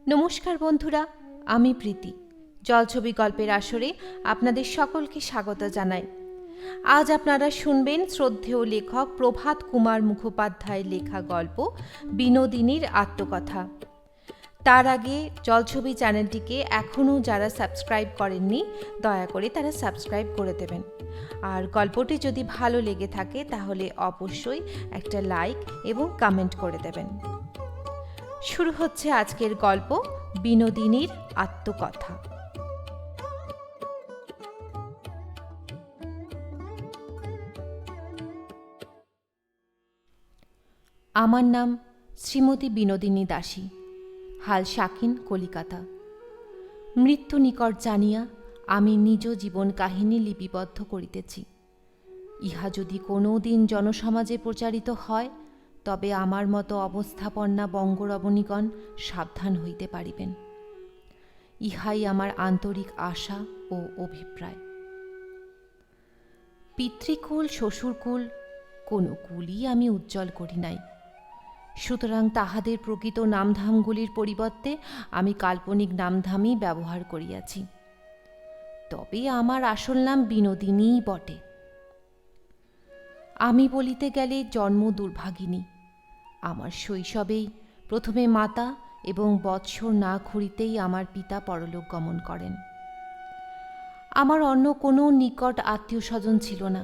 নমস্কার বন্ধুরা, আমি প্রীতি। জলছবি গল্পের আসরে আপনাদের সকলকে স্বাগত জানাই। আজ আপনারা শুনবেন শ্রদ্ধেয় লেখক প্রভাত কুমার মুখোপাধ্যায়ের লেখা গল্প বিনোদিনীর আত্মকথা। তার আগে জলছবি চ্যানেলটিকে এখনও যারা সাবস্ক্রাইব করেননি, দয়া করে তারা সাবস্ক্রাইব করে দেবেন। আর গল্পটি যদি ভালো লেগে থাকে তাহলে অবশ্যই একটা লাইক এবং কমেন্ট করে দেবেন। শুরু হচ্ছে আজকের গল্প বিনোদিনীর আত্মকথা। আমার নাম শ্রীমতী বিনোদিনী দাসী, হাল শাকিন, কলিকাতা। মৃত্যু নিকট জানিয়া আমি নিজ জীবন কাহিনী লিপিবদ্ধ করিতেছি। ইহা যদি কোনো দিন জনসমাজে প্রচারিত হয়, তবে আমার মতো অবস্থাপন্না বঙ্গরমণীগণ সাবধান হইতে পারিবেন। ইহাই আমার আন্তরিক আশা ও অভিপ্রায়। পিতৃকুল শ্বশুরকুল কোনো কুলই আমি উজ্জ্বল করি নাই, সুতরাং তাহাদের প্রকৃত নামধামগুলির পরিবর্তে আমি কাল্পনিক নামধামই ব্যবহার করিয়াছি। তবে আমার আসল নাম বিনোদিনীই বটে। আমি বলিতে গেলে জন্ম দুর্ভাগিনী। আমার শৈশবেই প্রথমে মাতা এবং বৎসর না ঘুরিতেই আমার পিতা পরলোক গমন করেন। আমার অন্য কোনো নিকট আত্মীয় স্বজন ছিল না,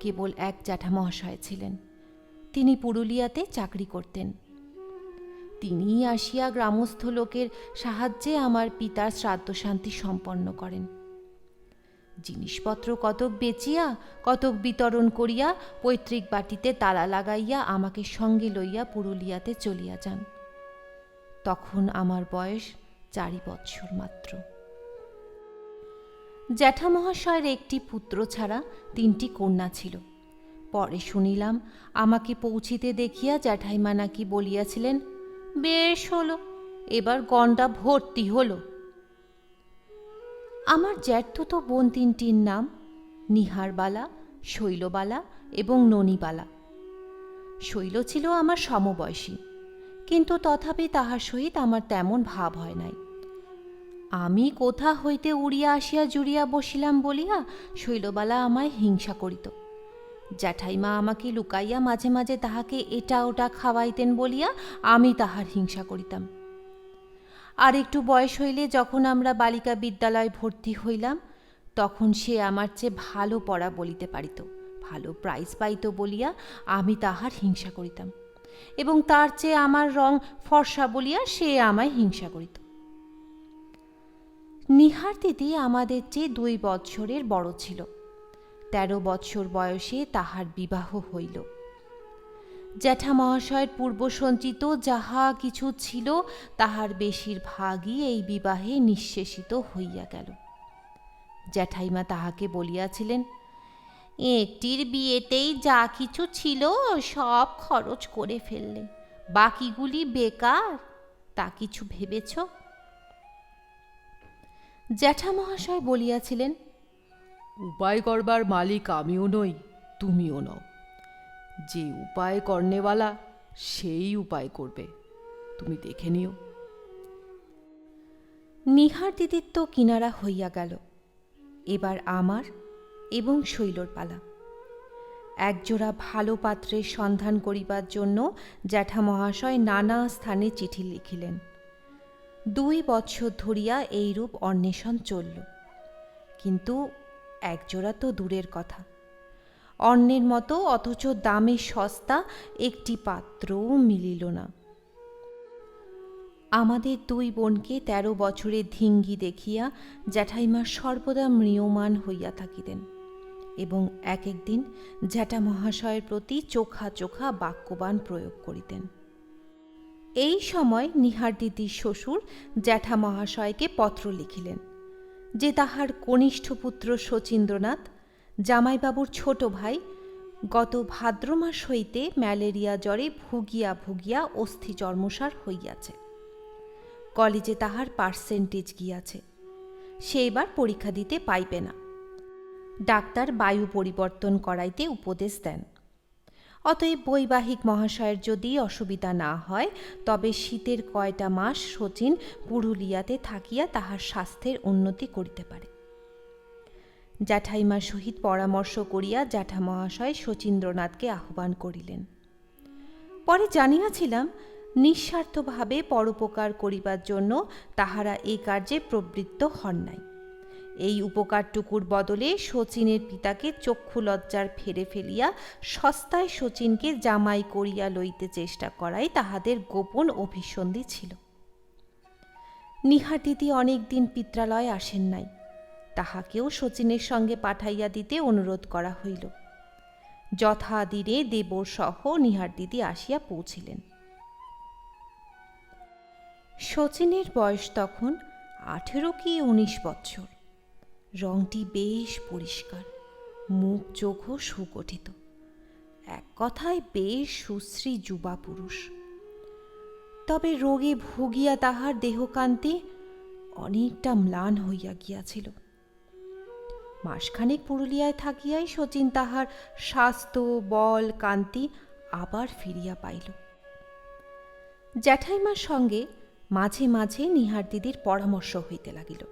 কেবল এক জ্যাঠামহাশয় ছিলেন। তিনি পুরুলিয়াতে চাকরি করতেন। তিনিই আসিয়া গ্রামস্থ লোকের সাহায্যে আমার পিতার শ্রাদ্ধ শান্তি সম্পন্ন করেন। জিনিসপত্র কতক বেচিয়া কতক বিতরণ করিয়া পৈতৃক বাটিতে তালা লাগাইয়া আমাকে সঙ্গে লইয়া পুরুলিয়াতে চলিয়া যান। তখন আমার বয়স 4 বৎসর মাত্র। জ্যাঠামহাশয়ের একটি পুত্র ছাড়া 3টি কন্যা ছিল। পরে শুনিলাম আমাকে পৌঁছিতে দেখিয়া জ্যাঠাইমা নাকি বলিয়াছিলেন, বেশ হলো, এবার গন্ডা ভর্তি হলো। আমার জ্যাঠতুতো বোন 3টির নাম নিহারবালা, শৈলবালা এবং ননীবালা। শৈল ছিল আমার সমবয়সী, কিন্তু তথাপি তাহার সহিত আমার তেমন ভাব হয় নাই। আমি কোথা হইতে উড়িয়া আসিয়া জুড়িয়া বসিলাম বলিয়া শৈলবালা আমায় হিংসা করিত। জ্যাঠাইমা আমাকে লুকাইয়া মাঝে মাঝে তাহাকে এটা ওটা খাওয়াইতেন বলিয়া আমি তাহার হিংসা করিতাম। আর একটু বয়স হইলে যখন আমরা বালিকা বিদ্যালয়ে ভর্তি হইলাম, তখন সে আমার চেয়ে ভালো পড়া বলিতে পারিত, ভালো প্রাইজ পাইত বলিয়া আমি তাহার হিংসা করিতাম, এবং তার চেয়ে আমার রং ফর্সা বলিয়া সে আমায় হিংসা করিত। নিহার দিদি আমাদের চেয়ে 2 বৎসরের বড় ছিল। 13 বৎসর বয়সে তাহার বিবাহ হইল। জ্যাঠামহাশয়ের পূর্ব সঞ্চিত যাহা কিছু ছিল তাহার বেশিরভাগই এই বিবাহে নিঃশেষিত হইয়া গেল। জ্যাঠাইমা তাহাকে বলিয়াছিলেন, একটির বিয়েতেই যা কিছু ছিল সব খরচ করে ফেললে, বাকিগুলি বেকার, তা কিছু ভেবেছ? জ্যাঠামহাশয় বলিয়াছিলেন, উপায় করবার মালিক আমিও নই, তুমিও নও। যে উপায় করনেওয়ালা সেই উপায় করবে, তুমি দেখে নিও। নিহার দিদির তো কিনারা হইয়া গেল। এবার আমার এবং শৈলর পালা। একজোড়া ভালো পাত্রের সন্ধান করিবার জন্য জ্যাঠামহাশয় নানা স্থানে চিঠি লিখিলেন। 2 বৎসর ধরিয়া এইরূপ অন্বেষণ চলল, কিন্তু একজোড়া তো দূরের কথা। অন্যের মতো অথচ দামে সস্তা একটি পাত্রও মিলিল না। আমাদের 2 বোনকে 13 বছরের ধিঙ্গি দেখিয়া জ্যাঠাইমা সর্বদা ম্রিয়মাণ হইয়া থাকিতেন, এবং এক একদিন জ্যাঠামহাশয়ের প্রতি চোখা চোখা বাক্যবাণ প্রয়োগ করিতেন। এই সময় নিহার দিদির শ্বশুর জ্যাঠামহাশয়কে পত্র লিখিলেন যে তাহার কনিষ্ঠ পুত্র শচীন্দ্রনাথ, জামাইবাবুর ছোট ভাই, গত ভাদ্র মাস হইতে ম্যালেরিয়া জ্বরে ভুগিয়া ভুগিয়া অস্থি চর্মসার হইয়াছে। কলেজে তাহার পার্সেন্টেজ গিয়াছে, সে এবার পরীক্ষা দিতে পাইবে না। ডাক্তার বায়ু পরিবর্তন করাইতে উপদেশ দেন। অতএব বৈবাহিক মহাশয়ের যদি অসুবিধা না হয় তবে শীতের কয়টা মাস শচীন পুরুলিয়াতে থাকিয়া তাহার স্বাস্থ্যের উন্নতি করিতে পারে। জ্যাঠাইমার সহিত পরামর্শ করিয়া জ্যাঠা মহাশয় শচীন্দ্রনাথকে আহ্বান করিলেন। পরে জানিয়াছিলাম নিঃস্বার্থভাবে পরোপকার করিবার জন্য তাহারা এই কার্যে প্রবৃত্ত হন নাই। এই উপকারটুকুর বদলে শচীনের পিতাকে চক্ষু লজ্জার ফেরে ফেলিয়া সস্তায় শচীনকে জামাই করিয়া লইতে চেষ্টা করাই তাহাদের গোপন অভিসন্ধি ছিল। নীহার দিদি অনেক দিন পিত্রালয়ে আসেন নাই, তাহাকেও শচীনের সঙ্গে পাঠাইয়া দিতে অনুরোধ করা হইল। যথাদিনে দেবর সহ নীহার দিদি আসিয়া পৌঁছিলেন। শচীনের বয়স তখন 18 কি 19 বৎসর। রংটি বেশ পরিষ্কার, মুখ চোখও সুগঠিত, এক কথায় বেশ সুশ্রী যুবা পুরুষ। তবে রোগে ভুগিয়া তাহার দেহকান্তি অনেকটা ম্লান হইয়া গিয়াছিল। মাসখানেক পুরুলিয়ায় থাকিয়াই শচীন তাহার স্বাস্থ্য বল কান্তি আবার ফিরিয়া পাইল। জ্যাঠাইমার সঙ্গে মাঝে মাঝে নীহার দিদির পরামর্শ হইতে লাগিল।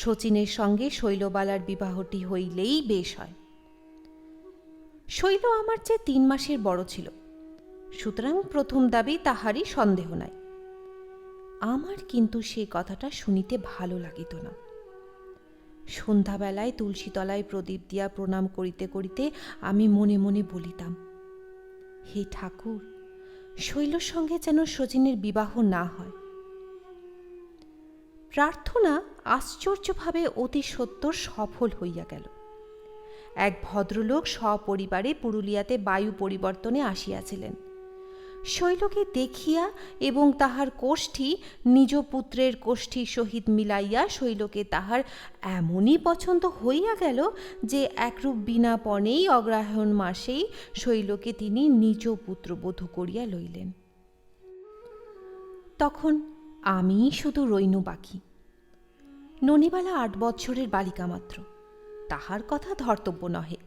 শচীনের সঙ্গে শৈলবালার বিবাহটি হইলেই বেশ হয়। শৈল আমার চেয়ে 3 মাসের বড় ছিল, সুতরাং প্রথম দাবি তাহারই সন্দেহ নাই। আমার কিন্তু সে কথাটা শুনিতে ভালো লাগিত না। সন্ধ্যাবেলায় তুলসীতলায় প্রদীপ দিয়া প্রণাম করিতে করিতে আমি মনে মনে বলিতাম, হে ঠাকুর, শৈলর সঙ্গে যেন শচীনের বিবাহ না হয়। প্রার্থনা আশ্চর্যভাবে অতি সত্বর সফল হইয়া গেল। এক ভদ্রলোক সপরিবারে পুরুলিয়াতে বায়ু পরিবর্তনে আসিয়াছিলেন। শৈলকে দেখিয়া এবং তাহার কোষ্ঠী নিজ পুত্রের কোষ্ঠীর সহিত মিলাইয়া শৈলকে তাহার এমনই পছন্দ হইয়া গেল যে একরূপ বিনা পণেই অগ্রহায়ণ মাসেই শৈলকে তিনি নিজ পুত্রবধূ করিয়া লইলেন। তখন আমিই শুধু রইনু বাকি। ননিবালা 8 বৎসরের বালিকা মাত্র, তাহার কথা ধর্তব্য নহে।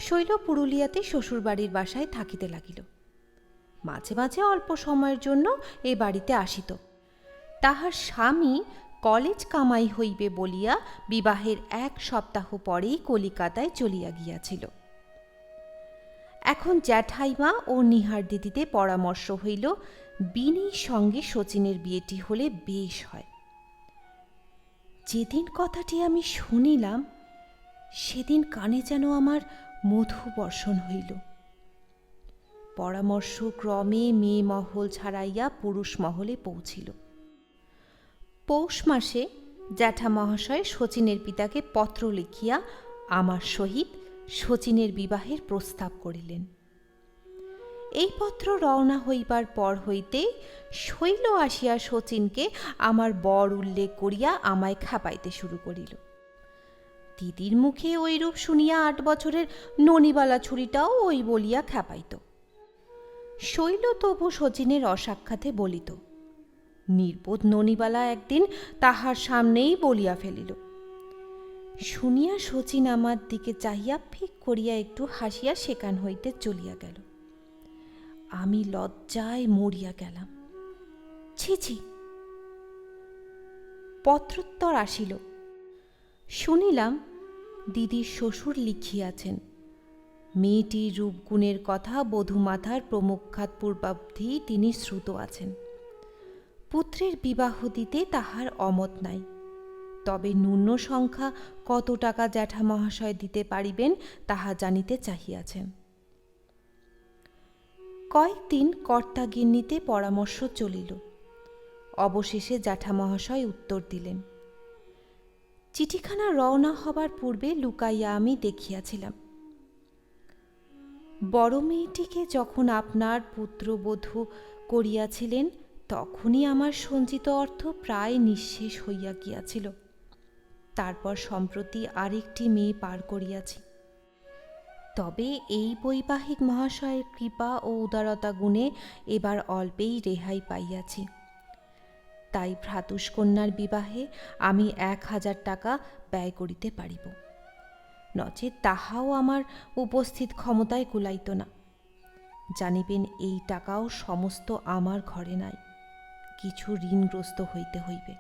শৈল পুরুলিয়াতে শ্বশুরবাড়ির বাসায় থাকিতে লাগিল। মাঝে মাঝে অল্প সময়ের জন্য এ বাড়িতে আসিত। তাহার স্বামী কলেজ কামাই হইবে বলিয়া বিবাহের 1 সপ্তাহ পরেই কলিকাতায় চলিয়া গিয়াছিল। এখন জ্যাঠাইমা ও নীহার দিদিতে পরামর্শ হইল বিনির সঙ্গে শচীনের বিয়েটি হলে বেশ হয়। যেদিন কথাটি আমি শুনিলাম সেদিন কানে যেন আমার মধু বর্ষণ হইল। পরামর্শ ক্রমে মেয়ে মহল ছাড়াইয়া পুরুষ মহলে পৌঁছিল। পৌষ মাসে জ্যাঠা মহাশয় শচীনের পিতাকে পত্র লিখিয়া আমার সহিত শচীনের বিবাহের প্রস্তাব করিলেন। এই পত্র রওনা হইবার পর হইতে শৈল আসিয়া শচীনকে আমার বর উল্লেখ করিয়া আমায় খাপাইতে শুরু করিল। দিদির মুখে ওইরূপ শুনিয়া 8 বছরের ননিবালা ছুরিটাও ওই বলিয়া খাপাইত। শৈল তবু শচীনের অসাক্ষাতে বলিত। নির্বোধ ননিবালা একদিন তাহার সামনেই বলিয়া ফেলিল। শুনিয়া শচীন আমার দিকে চাহিয়া ফিক করিয়া একটু হাসিয়া সেখান হইতে চলিয়া গেল। আমি লজ্জায় মরিয়া গেলাম। ছি ছি। পত্রোত্তর আসিল। শুনিলাম দিদির শ্বশুর লিখিয়াছেন, মেয়েটির রূপগুণের কথা বধূমাতার প্রমুখাত পূর্বাবধি তিনি শ্রুত আছেন। পুত্রের বিবাহ দিতে তাহার অমত নাই, তবে ন্যূন সংখ্যা কত টাকা জ্যাঠা মহাশয় দিতে পারিবেন তাহা জানিতে চাহিয়াছেন। কয়েকদিন কর্তাগিন্নিতে পরামর্শ চলিল। অবশেষে জ্যাঠা মহাশয় উত্তর দিলেন। চিঠিখানা রওনা হবার পূর্বে লুকাইয়া আমি দেখিয়াছিলাম। বড় মেয়েটিকে যখন আপনার পুত্রবধূ করিয়াছিলেন তখনই আমার সঞ্চিত অর্থ প্রায় নিঃশেষ হইয়া গিয়াছিল। তারপর সম্প্রতি আরেকটি মেয়ে পার করিয়াছি। তবে এই বৈবাহিক মহাশয়ের কৃপা ও উদারতা গুণে এবার অল্পেই রেহাই পাইয়াছি। তাই ভ্রাতুষ্কন্যার বিবাহে আমি 1000 টাকা ব্যয় করিতে পারিব। নচেৎ তাহাও আমার উপস্থিত ক্ষমতায় কুলাইত না। জানিবেন, এই টাকাও সমস্ত আমার ঘরে নাই, কিছু ঋণগ্রস্ত হইতে হইবে,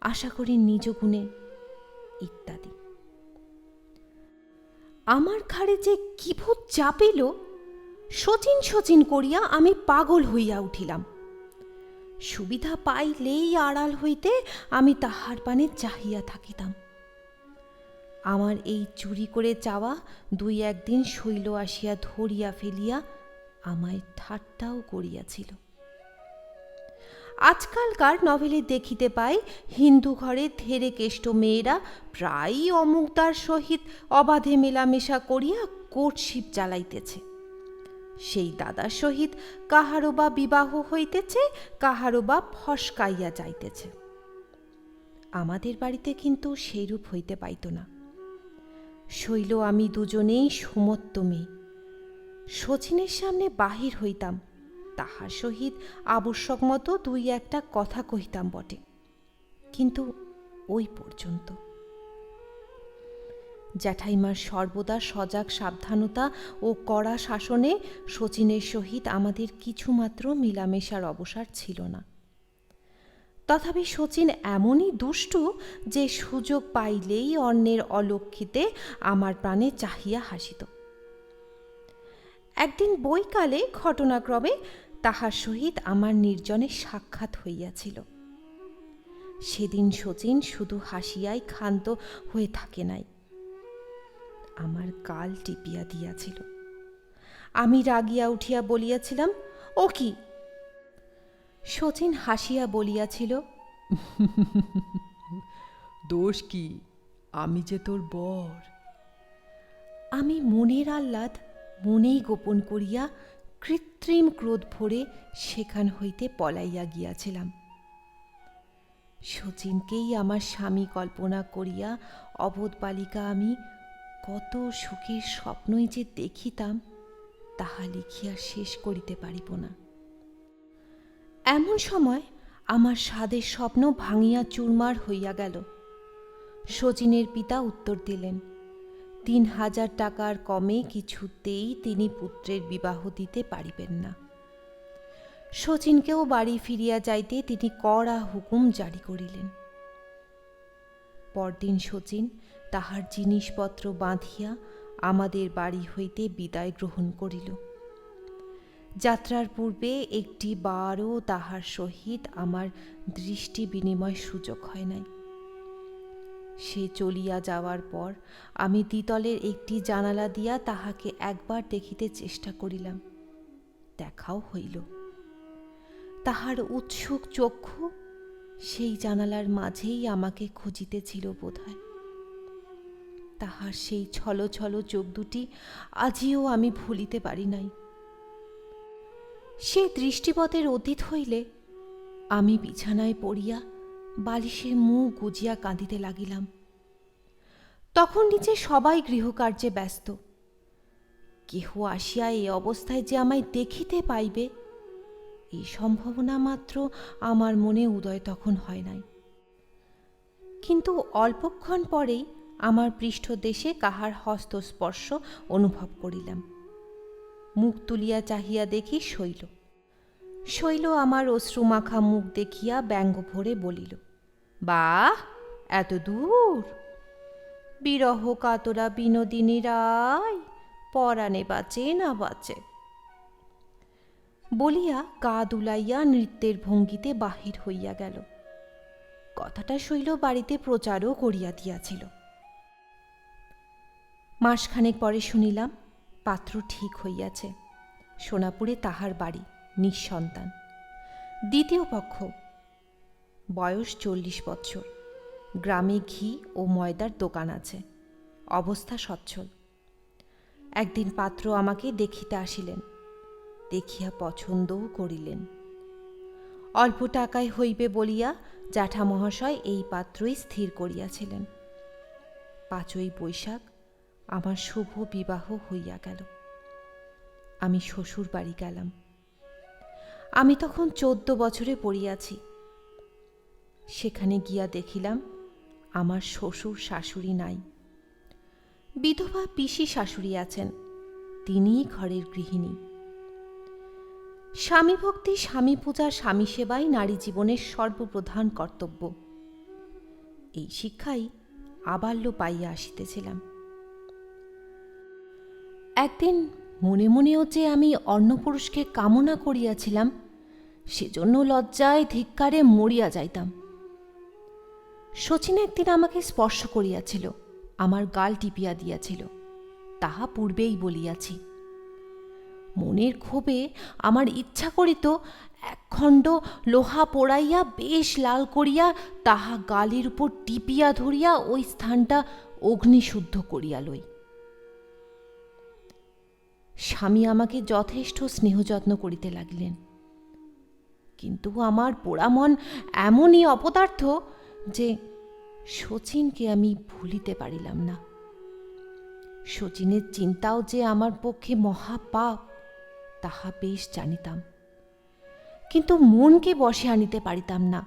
আশা করি নিজ গুণে, ইত্যাদি। আমার ঘাড়ে যে কি ভূত চাপিল, শচীন শচীন করিয়া আমি পাগল হইয়া উঠিলাম। সুবিধা পাইলেই আড়াল হইতে আমি তাহার পানে চাহিয়া থাকিতাম। আমার এই চুরি করে চাওয়া দুই একদিন শৈল আসিয়া ধরিয়া ফেলিয়া আমায় ঠাট্টাও করিয়াছিল। আজকালকার নভেলে দেখিতে পাই, হিন্দু ঘরে ধেরে কেষ্ট মেয়েরা প্রায়ই অমুকদার সহিত অবাধে মেলামেশা করিয়া কোর্টশিপ চালাইতেছে। সেই দাদার সহিত কাহারও বা বিবাহ হইতেছে, কাহারও বা ফসকাইয়া যাইতেছে। আমাদের বাড়িতে কিন্তু সেইরূপ হইতে পাইত না। শৈল আমি দুজনেই সুমত্ত মেয়ে। শচীনের সামনে বাহির হইতাম, তাহার সহিত আবশ্যক মতো দুই একটা কথা কহিতাম বটে, কিন্তু ওই পর্যন্ত। জ্যাঠাইমার সর্বদা সজাগ সাবধানতা ও কড়া শাসনে শচীনের সহিত আমাদের কিছুমাত্র মিলামেশার অবসর ছিল না। তথাপি শচীন এমনই দুষ্টু যে সুযোগ পাইলেই অন্যের অলক্ষিতে আমার প্রাণে চাহিয়া হাসিত। একদিন বৈকালে ঘটনাক্রমে তাহার সহিত আমার নির্জনে সাক্ষাৎ হইয়াছিল। সেদিন শচীন শুধু হাসিয়াই ক্ষান্ত হয়ে থাকে নাই, আমার গাল টিপিয়া দিয়াছিল। আমি রাগিয়া উঠিয়া বলিয়াছিলাম, ও কি? শচীন হাসিয়া বলিয়াছিল, দোষ কি? আমি যে তোর বর। আমি মনের আহ্লাদ মনেই গোপন করিয়া কৃত্রিম ক্রোধ ভরে সেখান হইতে পলাইয়া গিয়াছিলাম। শচীনকেই আমার স্বামী কল্পনা করিয়া অবোধ বালিকা আমি কত সুখের স্বপ্নই যে দেখিতাম, তাহা লিখিয়া শেষ করিতে পারিব না। এমন সময় আমার সাধের স্বপ্ন ভাঙিয়া চুরমার হইয়া গেল। শচীনের পিতা উত্তর দিলেন, ৩,০০০ টাকার কমে কিছুতেই তিনি পুত্রের বিবাহ দিতে পারিবেন না। শচীনকেও বাড়ি ফিরিয়া যাইতে তিনি কড়া হুকুম জারি করিলেন। পরদিন শচীন তাহার জিনিসপত্র বাঁধিয়া আমাদের বাড়ি হইতে বিদায় গ্রহণ করিল। যাত্রার পূর্বে একটি বারও তাহার সহিত আমার দৃষ্টি বিনিময় সুযোগ হয় নাই। সে চলিয়া যাওয়ার পর আমি দ্বিতলের একটি জানালা দিয়া তাহাকে একবার দেখিতে চেষ্টা করিলাম, দেখাও হইল। তাহার উৎসুক চক্ষু সেই জানালার মাঝেই আমাকে খুঁজিতেছিল বোধহয়। তাহার সেই ছল ছল চোখ দুটি আজিও আমি ভুলিতে পারি নাই। সে দৃষ্টিপথের অতীত হইলে আমি বিছানায় পড়িয়া বালিশে মুখ গুজিয়া কাঁদিতে লাগিলাম। তখন নিচে সবাই গৃহকার্যে ব্যস্ত। কেহ আসিয়া এ অবস্থায় যে আমায় দেখিতে পাইবে, এই সম্ভাবনা মাত্র আমার মনে উদয় তখন হয় নাই। কিন্তু অল্পক্ষণ পরেই আমার পৃষ্ঠদেশে কাহার হস্তস্পর্শ অনুভব করিলাম। মুখ তুলিয়া চাহিয়া দেখি শৈল। শৈল আমার অশ্রুমাখা মুখ দেখিয়া ব্যঙ্গ ভরে বলিল, বাহ, এত দূর! বিরহ কাতরা বিনোদিনী রায়, পরাণে বাঁচে না বাঁচে। বলিয়া গা দুলাইয়া নৃত্যের ভঙ্গিতে বাহির হইয়া গেল। কথাটা শৈল বাড়িতে প্রচারও করিয়া দিয়াছিল। মাসখানেক পরে শুনিলাম পাত্র ঠিক হইয়াছে। সোনাপুরে তাহার বাড়ি, নিঃসন্তান, দ্বিতীয় পক্ষ, বয়স 40 বৎসর, গ্রামে ঘি ও ময়দার দোকান আছে, অবস্থা সচ্ছল। একদিন পাত্র আমাকে দেখিতে আসিলেন, দেখিয়া পছন্দও করিলেন। অল্প টাকায় হইবে বলিয়া জ্যাঠামহাশয় এই পাত্রই স্থির করিয়াছিলেন। 5ই বৈশাখ আমার শুভ বিবাহ হইয়া গেল। আমি শ্বশুর বাড়ি গেলাম। আমি তখন 14 বছরে পড়িয়াছি। সেখানে গিয়া দেখিলাম আমার শ্বশুর শাশুড়ি নাই। বিধবা পিসি শাশুড়ি আছেন, তিনিই ঘরের গৃহিণী। স্বামী ভক্তি, স্বামী পূজা, স্বামী সেবাই নারী জীবনের সর্বপ্রধান কর্তব্য। এই শিক্ষাই আবাল্য পাইয়া আসিতেছিলাম। একদিন মনে মনেও যে আমি অন্যপুরুষকে কামনা করিয়াছিলাম, সেজন্য লজ্জায় ধিক্কারে মরিয়া যাইতাম। শচীন একদিন আমাকে স্পর্শ করিয়াছিল, আমার গাল টিপিয়া দিয়াছিল, তাহা পূর্বেই বলিয়াছি। মনের ক্ষোভে আমার ইচ্ছা করিত একখণ্ড লোহা পোড়াইয়া বেশ লাল করিয়া তাহা গালের উপর টিপিয়া ধরিয়া ওই স্থানটা অগ্নিশুদ্ধ করিয়া লই। স্বামী আমাকে যথেষ্ট স্নেহযত্ন করিতে লাগিলেন, কিন্তু আমার পোড়া মন এমনই অপদার্থ যে শচীনকে আমি ভুলিতে পারিলাম না। শচীনের চিন্তাও যে আমার পক্ষে মহাপাপ তাহা বেশ জানিতাম, কিন্তু মনকে বশে আনিতে পারিতাম না।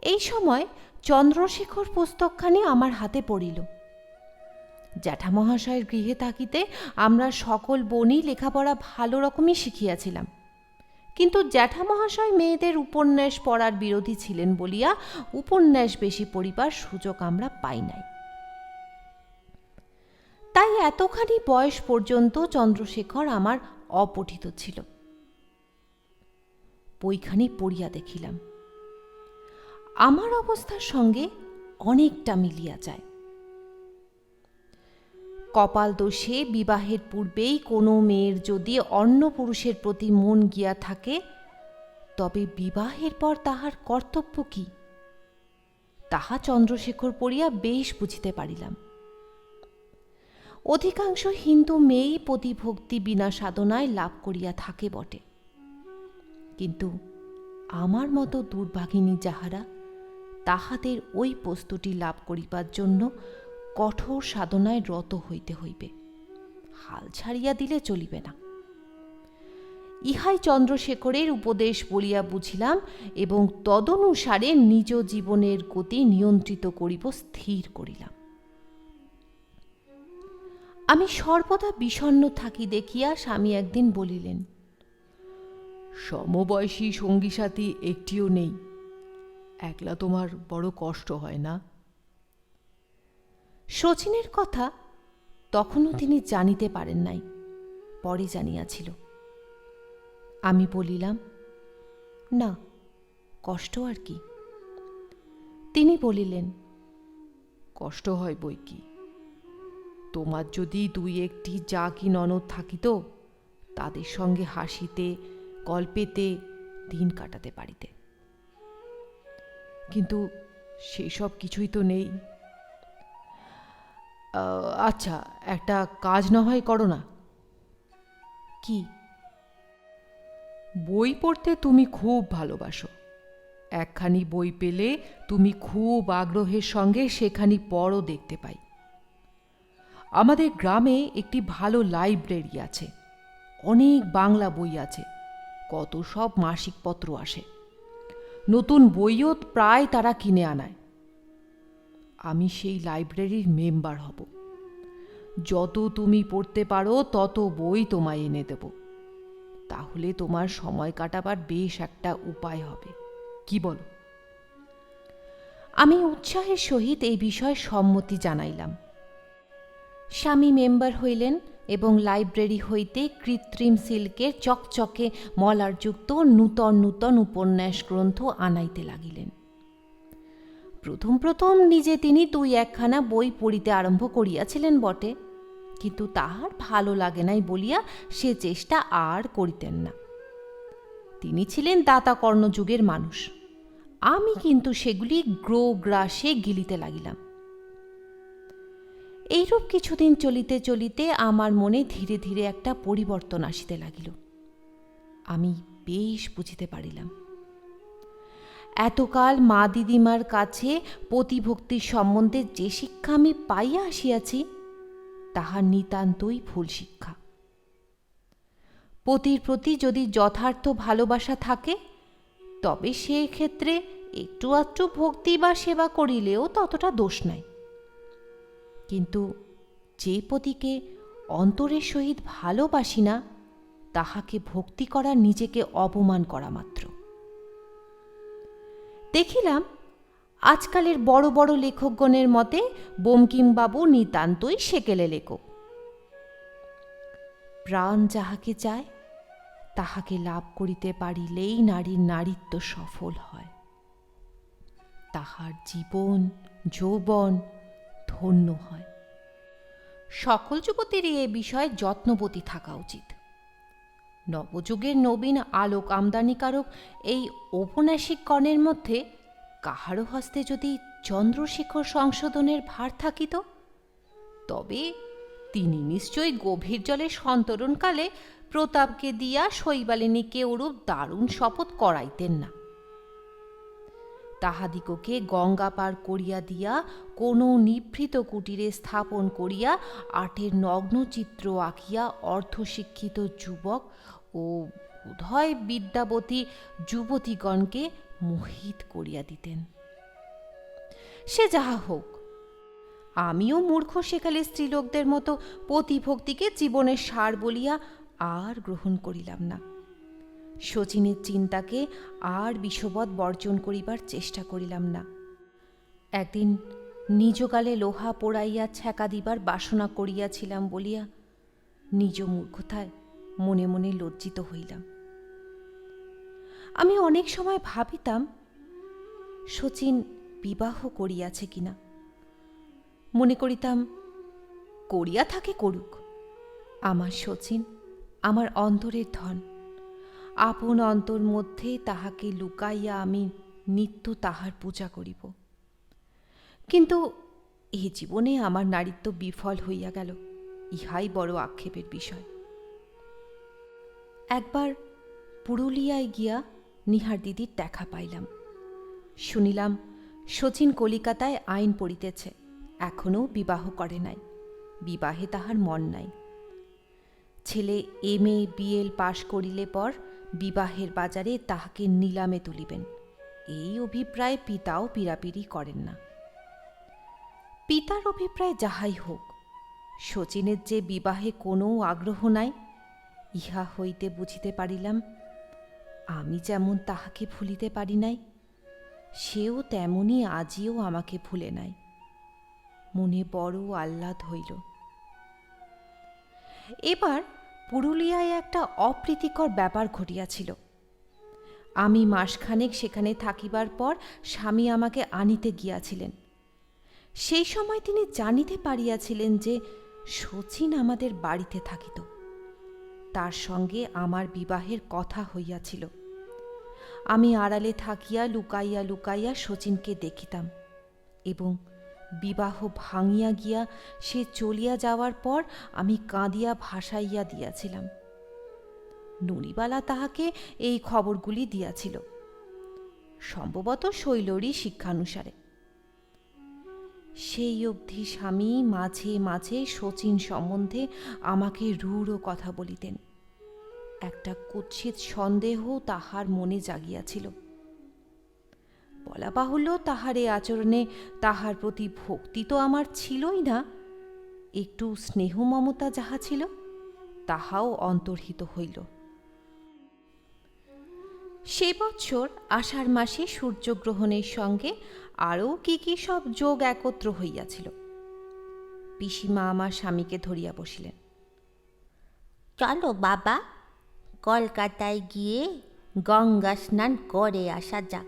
এই সময় চন্দ্রশেখর পুস্তকখানি আমার হাতে পড়িল। জ্যাঠামহাশয়ের গৃহে থাকিতে আমরা সকল বোনই লেখাপড়া ভালো রকমই শিখিয়াছিলাম, কিন্তু জ্যাঠামহাশয় মেয়েদের উপন্যাস পড়ার বিরোধী ছিলেন বলিয়া উপন্যাস বেশি পড়িবার সুযোগ আমরা পাই নাই। তাই এতখানি বয়স পর্যন্ত চন্দ্রশেখর আমার অপঠিত ছিল। বইখানি পড়িয়া দেখিলাম, আমার অবস্থার সঙ্গে অনেকটা মিলিয়া যায়। কপাল দোষে বিবাহের পূর্বেই কোনো মেয়ের যদি অন্য পুরুষের প্রতি মন গিয়া থাকে, তবে বিবাহের পর তাহার কর্তব্য কি, তাহা চন্দ্রশেখর পড়িয়া বেশ বুঝিতে পারিলাম। অধিকাংশ হিন্দু মেয়েই পতিভক্তি বিনা সাধনায় লাভ করিয়া থাকে বটে, কিন্তু আমার মতো দুর্ভাগিনী যাহারা, তাহাদের ওই বস্তুটি লাভ করিবার জন্য কঠোর সাধনায় রত হইতে হইবে, হাল ছাড়িয়া দিলে চলিবে না। ইহাই চন্দ্রশেখরের উপদেশ বলিয়া বুঝিলাম এবং তদনুসারে নিজ জীবনের গতি নিয়ন্ত্রিত করিব স্থির করিলাম। আমি সর্বদা বিষণ্ণ থাকি দেখিয়া স্বামী একদিন বলিলেন, সমবয়সী সঙ্গী সাথী একটিও নেই, একলা তোমার বড় কষ্ট হয় না? শচীনের কথা তখনও তিনি জানিতে পারেন নাই, পরে জানিয়াছিল। আমি বলিলাম, না, কষ্ট আর কি। তিনি বলিলেন, কষ্ট হয় বই কি, তোমার যদি দুই একটি যা কি ননদ থাকিত, তাদের সঙ্গে হাসিতে গল্পেতে দিন কাটাতে পারিতে, কিন্তু সেসব কিছুই তো নেই। আচ্ছা, একটা কাজ না হয় করো না? কি? বই পড়তে তুমি খুব ভালোবাসো, একখানি বই পেলে তুমি খুব আগ্রহের সঙ্গে সেখানি পড়ও দেখতে পাই। আমাদের গ্রামে একটি ভালো লাইব্রেরি আছে, অনেক বাংলা বই আছে, কত সব মাসিক পত্র আসে, নতুন বইও প্রায় তারা কিনে আনায়। আমি সেই লাইব্রেরির মেম্বার হব, যত তুমি পড়তে পারো তত বই তোমায় এনে দেব, তাহলে তোমার সময় কাটাবার বেশ একটা উপায় হবে, কি বলো? আমি উৎসাহের সহিত এই বিষয়ে সম্মতি জানাইলাম। স্বামী মেম্বার হইলেন এবং লাইব্রেরি হইতে কৃত্রিম সিল্কের চকচকে মলারযুক্ত নূতন নূতন উপন্যাস গ্রন্থ আনাইতে লাগিলেন। প্রথম প্রথম নিজে তিনি দুই একখানা বই পড়িতে আরম্ভ করিয়াছিলেন বটে, কিন্তু তাহার ভালো লাগে নাই বলিয়া সে চেষ্টা আর করিতেন না। তিনি ছিলেন দাতা কর্ণযুগের মানুষ, আমি কিন্তু সেগুলি গ্রাসে গিলিতে লাগিলাম। এইরূপ কিছুদিন চলিতে চলিতে আমার মনে ধীরে ধীরে একটা পরিবর্তন আসিতে লাগিল। আমি বেশ বুঝিতে পারিলাম, এতকাল মা দিদিমার কাছে পতিভক্তির সম্বন্ধে যে শিক্ষা আমি পাইয়া আসিয়াছি, তাহা নিতান্তই ভুল শিক্ষা। পতির প্রতি যদি যথার্থ ভালোবাসা থাকে, তবে সে ক্ষেত্রে একটু আধটু ভক্তি বা সেবা করিলেও ততটা দোষ নাই। কিন্তু যে পতিকে অন্তরের সহিত ভালোবাসি না, তাহাকে ভক্তি করা নিজেকে অপমান করা মাত্র। দেখিলাম আজকালের বড় বড় লেখকগণের মতে বঙ্কিমবাবু নিতান্তই সেকেলে লেখক। প্রাণ যাহাকে চায় তাহাকে লাভ করিতে পারিলেই নারীর নারীত্ব সফল হয়, তাহার জীবন যৌবন ধন্য হয়। সকল যুবতীরই এ বিষয়ে যত্নবতী থাকা উচিত। নবযুগের নবীন আলোক আমদানিকারক এই ঔপন্যাসিকগণের মধ্যে কাহারও হস্তে যদি চন্দ্রশেখর সংশোধনের ভার থাকিত, তবে তিনি নিশ্চয়ই গভীর জলে সন্তরণকালে প্রতাপকে দিয়া শৈবালিনীকে ওরূপ দারুণ শপথ করাইতেন না। তাহাদিগকে গঙ্গা পার করিয়া দিয়া কোনো নিভৃত কুটিরে স্থাপন করিয়া আটের নগ্ন চিত্র আঁকিয়া অর্ধশিক্ষিত যুবক ও বোধহয় বিদ্যাবতী যুবতীগণকে মোহিত করিয়া দিতেন। সে যাহা হোক, আমিও মূর্খ সেকালে স্ত্রীলোকদের মতো পতিভক্তিকে জীবনের সার বলিয়া আর গ্রহণ করিলাম না। শচীনের চিন্তাকে আর বিষবৎ বর্জন করিবার চেষ্টা করিলাম না। একদিন নিজ গালে লোহা পোড়াইয়া ছ্যাঁকা দিবার বাসনা করিয়াছিলাম বলিয়া নিজ মূর্খতায় মনে মনে লজ্জিত হইলাম। আমি অনেক সময় ভাবিতাম শচীন বিবাহ করিয়াছে কিনা। মনে করিতাম, করিয়া থাকে করুক, আমার শচীন আমার অন্তরের ধন, আপন অন্তর মধ্যে তাহাকে লুকাইয়া আমি নিত্য তাহার পূজা করিব। কিন্তু এ জীবনে আমার নারীত্ব বিফল হইয়া গেল, ইহাই বড় আক্ষেপের বিষয়। একবার পুরুলিয়ায় গিয়া নিহার দিদির দেখা পাইলাম। শুনিলাম শচীন কলিকাতায় আইন পড়িতেছে, এখনও বিবাহ করে নাই, বিবাহে তাহার মন নাই। ছেলে MA BL পাশ করিলে পর বিবাহের বাজারে তাহাকে নিলামে তুলিবেন, এই অভিপ্রায় পিতাও পীড়াপিড়ি করেন না। পিতার অভিপ্রায় যাহাই হোক, শচীনের যে বিবাহে কোনো আগ্রহ নাই, ইহা হইতে বুঝিতে পারিলাম আমি যেমন তাহাকে ভুলিতে পারি নাই, সেও তেমনি আজিও আমাকে ভুলে নাই। মনে বড় আহ্লাদ হইল। এবার পুরুলিয়ায় একটা অপ্রীতিকর ব্যাপার ঘটিয়াছিল। আমি মাসখানেক সেখানে থাকিবার পর স্বামী আমাকে আনিতে গিয়াছিলেন। সেই সময় তিনি জানিতে পারিয়াছিলেন যে শচীন আমাদের বাড়িতে থাকিত, তার সঙ্গে আমার বিবাহের কথা হইয়াছিল। আমি আড়ালে থাকিয়া লুকাইয়া লুকাইয়া শচীনকে দেখিতাম, এবং বিবাহ ভাঙিয়া গিয়া সে চলিয়া যাওয়ার পর আমি কাঁদিয়া ভাসাইয়া দিয়াছিলাম। ননিবালা তাহাকে এই খবরগুলি দিয়াছিল, সম্ভবত শৈলরই শিক্ষানুসারে। সেই অবধি স্বামী মাঝে মাঝে শচীন সম্বন্ধে আমাকে রূঢ় কথা বলিতেন। একটা কুৎসিত সন্দেহ তাহার মনে জাগিয়াছিল। বলা বাহুল্য, তাহার এ আচরণে তাহার প্রতি ভক্তি তো আমার ছিলই না, একটু স্নেহ মমতা যাহা ছিল তাহাও অন্তর্হিত হইল। সে বৎসর আষাঢ় মাসে সূর্যগ্রহণের সঙ্গে আরও কি কি সব যোগ একত্র হইয়াছিল। পিসিমা আমার স্বামীকে ধরিয়া বসিলেন। চলো বাবা, কলকাতায় গিয়ে গঙ্গা স্নান করে আসা যাক।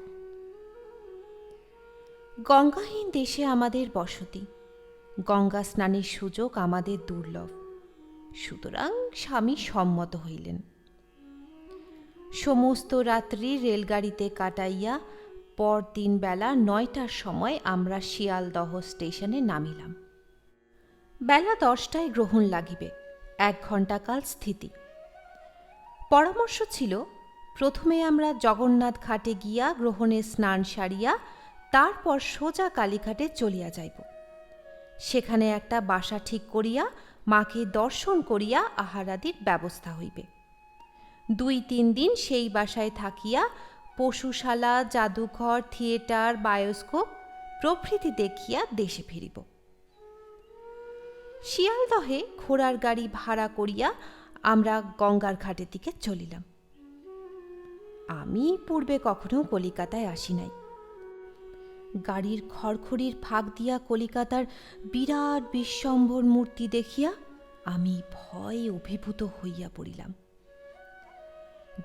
গঙ্গাহীন দেশে আমাদের বসতি, গঙ্গা স্নানের সুযোগ আমাদের দুর্লভ, সুতরাং স্বামী সম্মত হইলেন। সমস্ত রাত্রি রেলগাড়িতে কাটাইয়া পরদিন বেলা 9টার সময় আমরা শিয়ালদহ স্টেশনে নামিলাম। বেলা 10টায় গ্রহণ লাগিবে, 1 ঘণ্টাকাল স্থিতি। পরামর্শ ছিল প্রথমে আমরা জগন্নাথ ঘাটে গিয়া গ্রহণে স্নান সারিয়া তারপর সোজা কালীঘাটে চলিয়া যাইব। সেখানে একটা বাসা ঠিক করিয়া মাকে দর্শন করিয়া আহারাদির ব্যবস্থা হইবে। 2-3 দিন সেই বাসায় থাকিয়া পশুশালা, জাদুঘর, থিয়েটার, বায়োস্কোপ প্রভৃতি দেখিয়া দেশে ফিরিব। শিয়ালদহে ঘোড়ার গাড়ি ভাড়া করিয়া আমরা গঙ্গার ঘাটের দিকে চলিলাম। আমি পূর্বে কখনো কলিকাতায় আসি নাই। গাড়ির খড়খড়ির ফাঁক দিয়া কলিকাতার বিরাট বিশ্বম্ভর মূর্তি দেখিয়া আমি ভয়ে অভিভূত হইয়া পড়িলাম।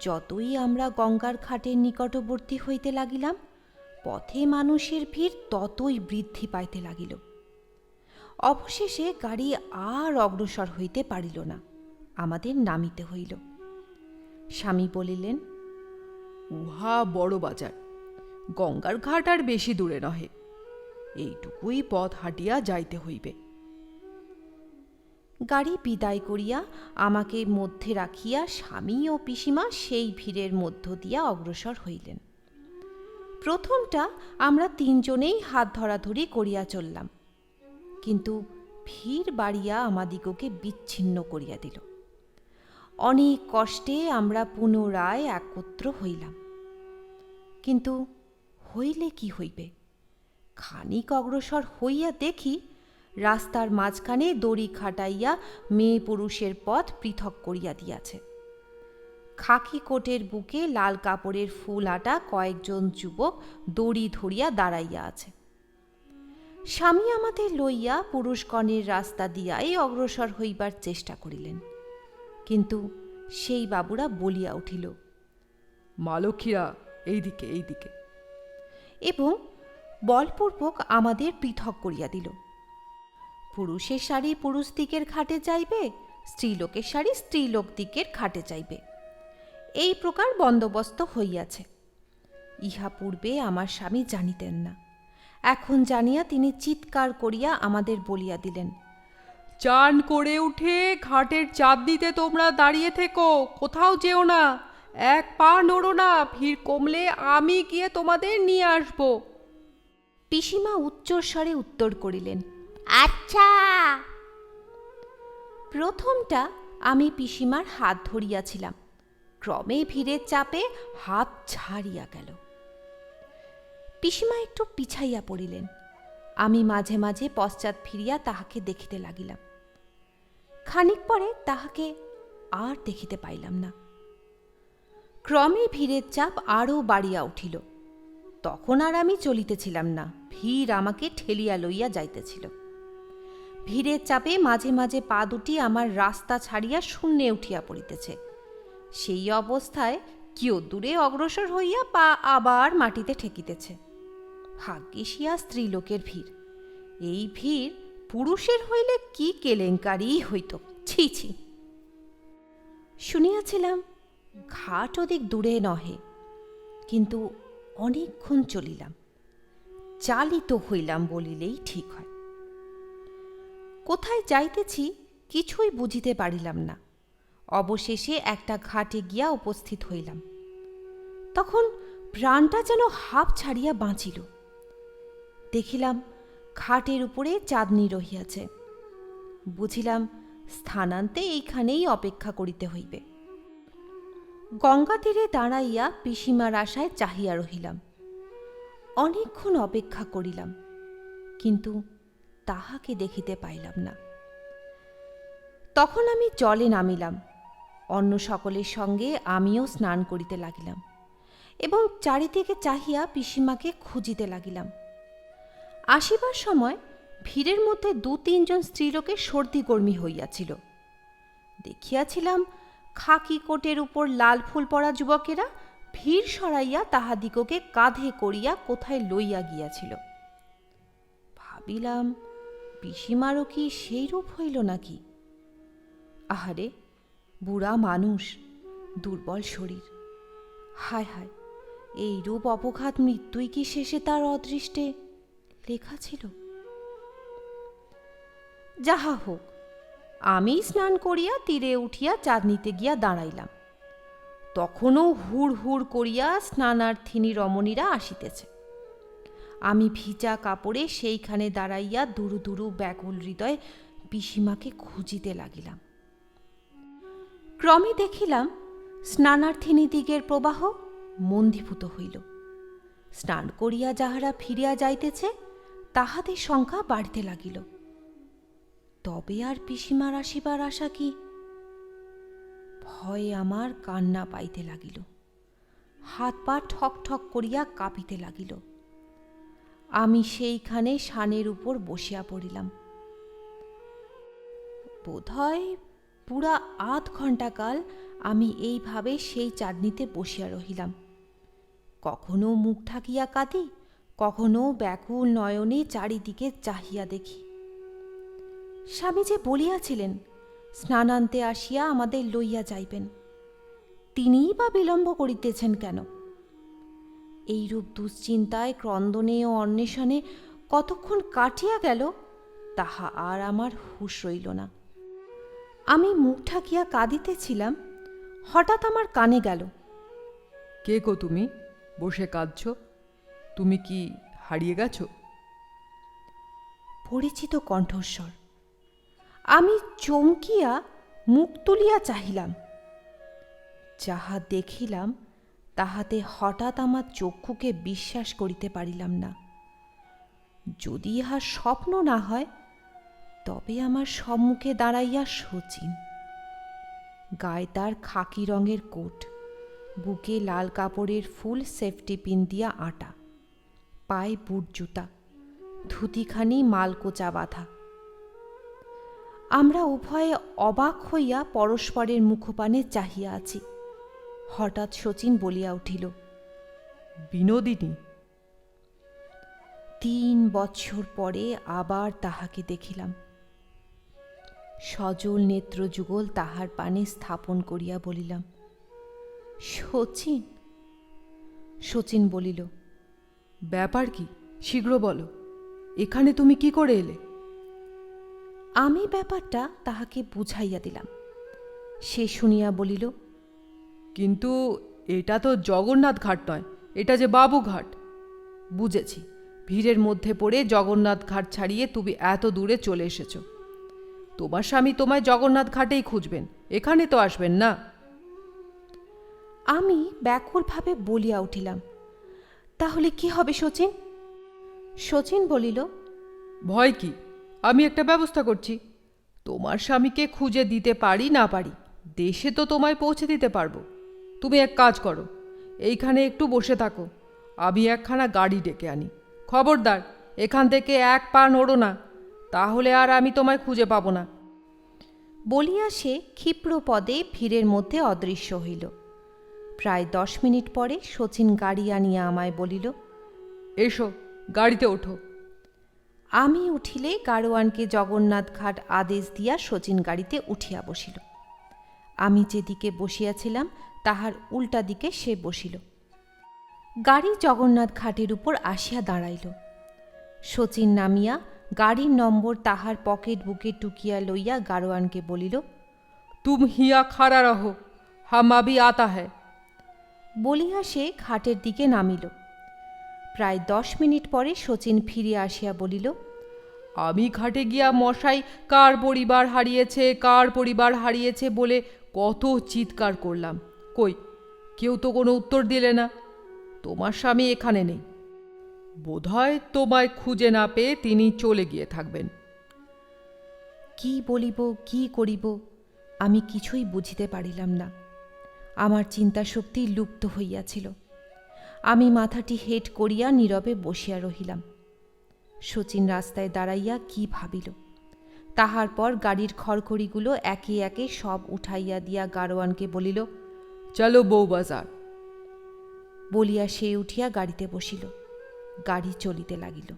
যতই আমরা গঙ্গার ঘাটের নিকটবর্তী হইতে লাগিলাম, পথে মানুষের ভিড় ততই বৃদ্ধি পাইতে লাগিল। অবশেষে গাড়ি আর অগ্রসর হইতে পারিল না, আমাদের নামিতে হইল। স্বামী বলিলেন, উহা বড় বাজার, গঙ্গার ঘাট আর বেশি দূরে নহে, এইটুকুই পথ হাঁটিয়া যাইতে হইবে। গাড়ি বিদায় করিয়া আমাকে মধ্যে রাখিয়া স্বামী ও পিসিমা সেই ভিড়ের মধ্য দিয়া অগ্রসর হইলেন। প্রথমটা আমরা তিনজনেই হাত ধরাধরি করিয়া চললাম, কিন্তু ভিড় বাড়িয়া আমাদিগকে বিচ্ছিন্ন করিয়া দিল। অনেক কষ্টে আমরা পুনরায় একত্র হইলাম, কিন্তু হইলে কি হইবে? খানিক অগ্রসর হইয়া দেখি রাস্তার মাঝখানে দড়ি খাটাইয়া মেয়ে পুরুষের পথ পৃথক করিয়া দিয়াছে। খাকি কোটের বুকে লাল কাপড়ের ফুল আটা কয়েকজন যুবক দড়ি ধরিয়া দাঁড়াইয়া আছে। স্বামী আমাদের লইয়া পুরুষগণের রাস্তা দিয়াই অগ্রসর হইবার চেষ্টা করিলেন, কিন্তু সেই বাবুরা বলিয়া উঠিল, মা লক্ষ্মীরা, এইদিকে এইদিকে, এবং বলপূর্বক আমাদের পৃথক করিয়া দিল। পুরুষের শাড়ি পুরুষ দিকের ঘাটে যাইবে, স্ত্রীলোকের শাড়ি স্ত্রীলোক দিকের ঘাটে যাইবে, এই প্রকার বন্দোবস্ত হইয়াছে। ইহা পূর্বে আমার স্বামী জানিতেন না, এখন জানিয়া তিনি চিৎকার করিয়া আমাদের বলিয়া দিলেন, চান করে উঠে ঘাটের চাঁদনিতে তোমরা দাঁড়িয়ে থেকো, কোথাও যেও না, এক পা নড়ো না, ভিড় কমলে আমি গিয়ে তোমাদের নিয়ে আসব। পিসিমা উচ্চস্বরে উত্তর করিলেন, আচ্ছা। প্রথমটা আমি পিসিমার হাত ধরিয়াছিলাম, ক্রমে ভিড়ের চাপে হাত ছাড়িয়া গেল। পিসিমা একটু পিছাইয়া পড়িলেন, আমি মাঝে মাঝে পশ্চাৎ ফিরিয়া তাহাকে দেখিতে লাগিলাম। খানিক পরে তাহাকে আর দেখিতে পাইলাম না। ক্রমে ভিড়ের চাপ আরও বাড়িয়া উঠিল। তখন আর আমি চলিতেছিলাম না, ভিড় আমাকে ঠেলিয়া লইয়া যাইতেছিল। ভিড়ের চাপে মাঝে মাঝে পা দুটি আমার রাস্তা ছাড়িয়া শূন্যে উঠিয়া পড়িতেছে। সেই অবস্থায় কিয় দূরে অগ্রসর হইয়া পা আবার মাটিতে ঠেকিতেছে। ভাগ্যিসিয়া স্ত্রীলোকের ভিড়, এই ভিড় পুরুষের হইলে কি কেলেঙ্কারি হইত, ছি ছি। শুনিয়াছিলাম ঘাট অধিক দূরে নহে, কিন্তু অনেকক্ষণ চলিলাম, চালিত হইলাম বলিলেই ঠিক হয়। কোথায় যাইতেছি কিছুই বুঝিতে পারিলাম না। অবশেষে একটা ঘাটে গিয়া উপস্থিত হইলাম। তখন প্রাণটা যেন হাঁপ ছাড়িয়া বাঁচিল। দেখিলাম ঘাটের উপরে চাঁদনি রহিয়াছে। বুঝিলাম স্থানান্তে এইখানেই অপেক্ষা করিতে হইবে। গঙ্গা তীরে দাঁড়াইয়া পিসিমার আশায় চাহিয়া রহিলাম। অনেকক্ষণ অপেক্ষা করিলাম, কিন্তু তাহাকে দেখিতে পাইলাম না। তখন আমি জলে নামিলাম, অন্য সকলের সঙ্গে আমিও স্নান করিতে লাগিলাম এবং চারিদিকে চাহিয়া পিসিমাকে খুঁজিতে লাগিলাম। আসিবার সময় ভিড়ের মধ্যে 2-3 জন স্ত্রীলোকের সর্দি গর্মি হইয়াছিল। দেখিয়াছিলাম খাকি কোটের উপর লাল ফুল পরা যুবকেরা ভিড় সরাইয়া তাহাদিগকে কাঁধে করিয়া কোথায় লইয়া গিয়াছিল। ভাবিলাম পিসিমারও কি সেই রূপ হইল নাকি? আহারে, বুড়া মানুষ, দুর্বল শরীর, হায় হায়, এই রূপ অপঘাত মৃত্যুই কি শেষে তার অদৃষ্টে লেখা ছিল? যাহা হোক, আমি স্নান করিয়া তীরে উঠিয়া চাঁদনিতে গিয়া দাঁড়াইলাম। তখনও হুড় হুড় করিয়া স্নানার্থিনী রমণীরা আসিতেছে। আমি ভিজা কাপড়ে সেইখানে দাঁড়াইয়া দুরু দুরু ব্যাকুল হৃদয়ে পিসিমাকে খুঁজিতে লাগিলাম। ক্রমে দেখিলাম স্নানার্থিনী দিগের প্রবাহ মন্দীভূত হইল। স্নান করিয়া যাহারা ফিরিয়া যাইতেছে তাহাদের সংখ্যা বাড়িতে লাগিল। তবে আর পিসিমার আসিবার আশা কি? ভয়ে আমার কান্না পাইতে লাগিল, হাত পা ঠক ঠক করিয়া কাঁপিতে লাগিল। আমি সেইখানে শানের উপর বসিয়া পড়িলাম। বোধহয় পুরা আধ ঘণ্টা কাল আমি এইভাবে সেই চাঁদনিতে বসিয়া রহিলাম। কখনো মুখ ঢাকিয়া কাঁদি, কখনো ব্যাকুল নয়নে চারিদিকে চাহিয়া দেখি। স্বামী যে বলিয়াছিলেন স্নানান্তে আসিয়া আমাদের লইয়া যাইবেন, তিনিই বা বিলম্ব করিতেছেন কেন? এইরূপ দুশ্চিন্তায়, ক্রন্দনে ও অন্বেষণে কতক্ষণ কাটিয়া গেল তাহা আর আমার হুঁশ রইল না। আমি মুখ ঢাকিয়া কাঁদিতেছিলাম, হঠাৎ আমার কানে গেল, কে গো তুমি বসে কাঁদছ? তুমি কি হারিয়ে গেছো? পরিচিত কণ্ঠস্বর। আমি চমকিয়া মুখ তুলিয়া চাহিলাম। যাহা দেখিলাম তাহাতে হঠাৎ আমার চক্ষুকে বিশ্বাস করিতে পারিলাম না। যদি ইহা স্বপ্ন না হয়, তবে আমার সম্মুখে দাঁড়াইয়া শচীন। গায়ে তার খাকি রঙের কোট, বুকে লাল কাপড়ের ফুল সেফটি পিন দিয়া আঁটা, পায়ে বুট জুতা, ধুতিখানি মালকোচা বাঁধা। আমরা উভয়ে অবাক হইয়া পরস্পরের মুখপানে চাহিয়া আছি। হঠাৎ শচীন বলিয়া উঠিল, বিনোদিনী। ৩ বৎসর পরে আবার তাহাকে দেখিলাম। সজল নেত্রযুগল তাহার পানে স্থাপন করিয়া বলিলাম, শচীন। শচীন বলিল, ব্যাপার কি, শীঘ্র বলো, এখানে তুমি কি করে এলে? আমি ব্যাপারটা তাহাকে বুঝাইয়া দিলাম। সে শুনিয়া বলিল, কিন্তু এটা তো জগন্নাথ ঘাট নয়, এটা যে বাবুঘাট। বুঝেছি, ভিড়ের মধ্যে পড়ে জগন্নাথ ঘাট ছাড়িয়ে তুমি এত দূরে চলে এসেছ। তোমার স্বামী তোমায় জগন্নাথ ঘাটেই খুঁজবেন, এখানে তো আসবেন না। আমি ব্যাকুলভাবে বলিয়া উঠিলাম, তাহলে কি হবে শচীন? শচীন বলিল, ভয় কি, আমি একটা ব্যবস্থা করছি। তোমার স্বামীকে খুঁজে দিতে পারি না পারি, দেশে তো তোমায় পৌঁছে দিতে পারবো। তুমি এক কাজ করো, এইখানে একটু বসে থাকো, আমি একখানা গাড়ি ডেকে আনি। খবরদার এখান থেকে এক পা নড়ো না, তাহলে আর আমি তোমায় খুঁজে পাবো না। বলিয়া সে ক্ষিপ্র পদে ভিড়ের মধ্যে অদৃশ্য হইল। প্রায় 10 মিনিট পরে শচীন গাড়ি আনিয়া আমায় বলিল, এসো, গাড়িতে ওঠো। আমি উঠিলে গাড়োয়ানকে জগন্নাথ ঘাট আদেশ দিয়া শচীন গাড়িতে উঠিয়া বসিল। আমি যেদিকে বসিয়াছিলাম তাহার উল্টা দিকে সে বসিল। গাড়ি জগন্নাথ ঘাটের উপর আসিয়া দাঁড়াইল। শচীন নামিয়া গাড়ির নম্বর তাহার পকেট বুকে টুকিয়া লইয়া গাড়োয়ানকে বলিল, তুম হিয়া খাড়া রহো, হাম আবি আতা হ্যায়। বলিয়া সে ঘাটের দিকে নামিল। প্রায় 10 মিনিট পরে শচীন ফিরিয়া আসিয়া বলিল, আমি ঘাটে গিয়া মশাই কার পরিবার হারিয়েছে, কার পরিবার হারিয়েছে বলে কত চিৎকার করলাম, কই কেউ তো কোনো উত্তর দিলে না। তোমার স্বামী এখানে নেই, বোধহয় তোমায় খুঁজে না পেয়ে তিনি চলে গিয়ে থাকবেন। কি বলিব, কি করিব, আমি কিছুই বুঝিতে পারিলাম না। আমার চিন্তাশক্তি লুপ্ত হইয়াছিল। আমি মাথাটি হেঁট করিয়া নীরবে বসিয়া রহিলাম। শচীন রাস্তায় দাঁড়াইয়া কি ভাবিল। তাহার পর গাড়ির খড়খড়িগুলো একে একে সব উঠাইয়া দিয়া গাড়োয়ানকে বলিল, চলো বউবাজার। বলিয়া সে উঠিয়া গাড়িতে বসিল। গাড়ি চলিতে লাগিল।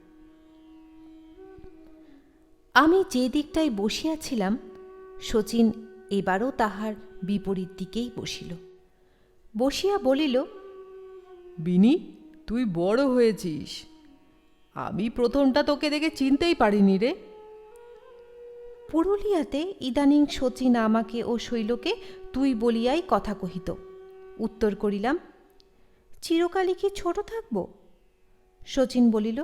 আমি যে দিকটায় বসিয়াছিলাম শচীন এবারও তাহার বিপরীত দিকেই বসিল। বসিয়া বলিল, বিনি, তুই বড় হয়েছিস, আমি প্রথমটা তোকে দেখে চিনতেই পারিনি রে। পুরুলিয়াতে ইদানিং শচীন আমাকে ও শৈলকে তুই বলিয়াই কথা কহিত। উত্তর করিলাম, চিরকালই কি ছোট থাকব? শচীন বলিল,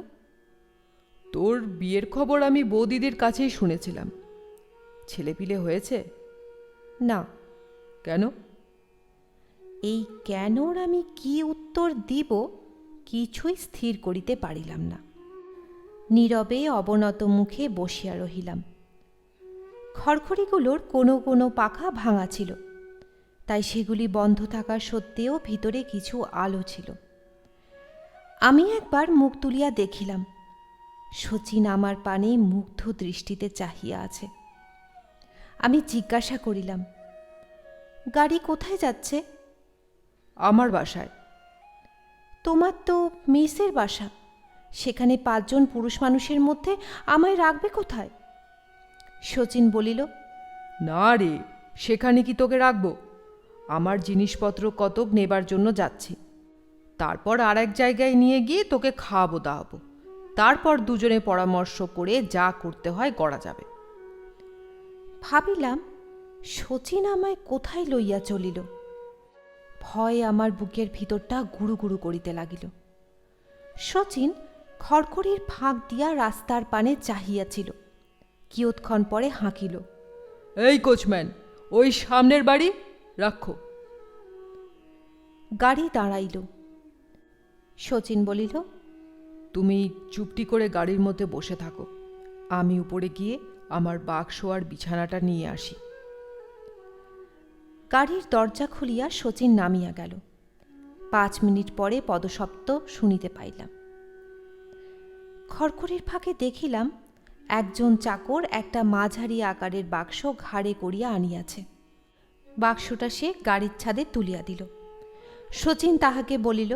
তোর বিয়ের খবর আমি বৌদিদির কাছেই শুনেছিলাম। ছেলেপিলে হয়েছে? না। কেন? এই কেনর আমি কি উত্তর দিব কিছুই স্থির করিতে পারিলাম না। নীরবে অবনত মুখে বসিয়া রহিলাম। খড়খড়িগুলোর কোনো কোনো পাখা ভাঙা ছিল, তাই সেগুলি বন্ধ থাকা সত্ত্বেও ভিতরে কিছু আলো ছিল। আমি একবার মুখ তুলিয়া দেখিলাম, শচীন আমার পানে মুগ্ধ দৃষ্টিতে চাহিয়া আছে। আমি জিজ্ঞাসা করিলাম, গাড়ি কোথায় যাচ্ছে? আমার বাসায়। তোমার তো মেসের বাসা, সেখানে 5 জন পুরুষ মানুষের মধ্যে আমায় রাখবে কোথায়? শচীন বলিল, না রে, সেখানে কি তোকে রাখবো? আমার জিনিসপত্র কতক নেবার জন্য যাচ্ছি, তারপর আর এক জায়গায় নিয়ে গিয়ে তোকে খাওয়াবো দাওয়াবো, তারপর দুজনে পরামর্শ করে যা করতে হয় করা যাবে। ভাবিলাম শচীন আমায় কোথায় লইয়া চলিল। ভয়ে আমার বুকের ভিতরটা গুরু গুরু করিতে লাগিল। শচীন খড়খড়ির ফাঁক দিয়া রাস্তার পানে চাহিয়াছিল, কিয়ৎক্ষণ পরে হাঁকিল, এই কোচম্যান, ওই সামনের বাড়ি রাখো। গাড়ি দাঁড়াইল। শচীন বলিল, তুমি চুপটি করে গাড়ির মধ্যে বসে থাকো, আমি উপরে গিয়ে আমার বাক্স আর বিছানাটা নিয়ে আসি। গাড়ির দরজা খুলিয়া শচীন নামিয়া গেল। 5 মিনিট পরে পদশব্দ শুনিতে পাইলাম। খড়খড়ির ফাঁকে দেখিলাম একজন চাকর একটা মাঝারি আকারের বাক্স ঘাড়ে করিয়া আনিয়াছে। বাক্সটা সে গাড়ির ছাদে তুলিয়া দিল। শচীন তাহাকে বলিল,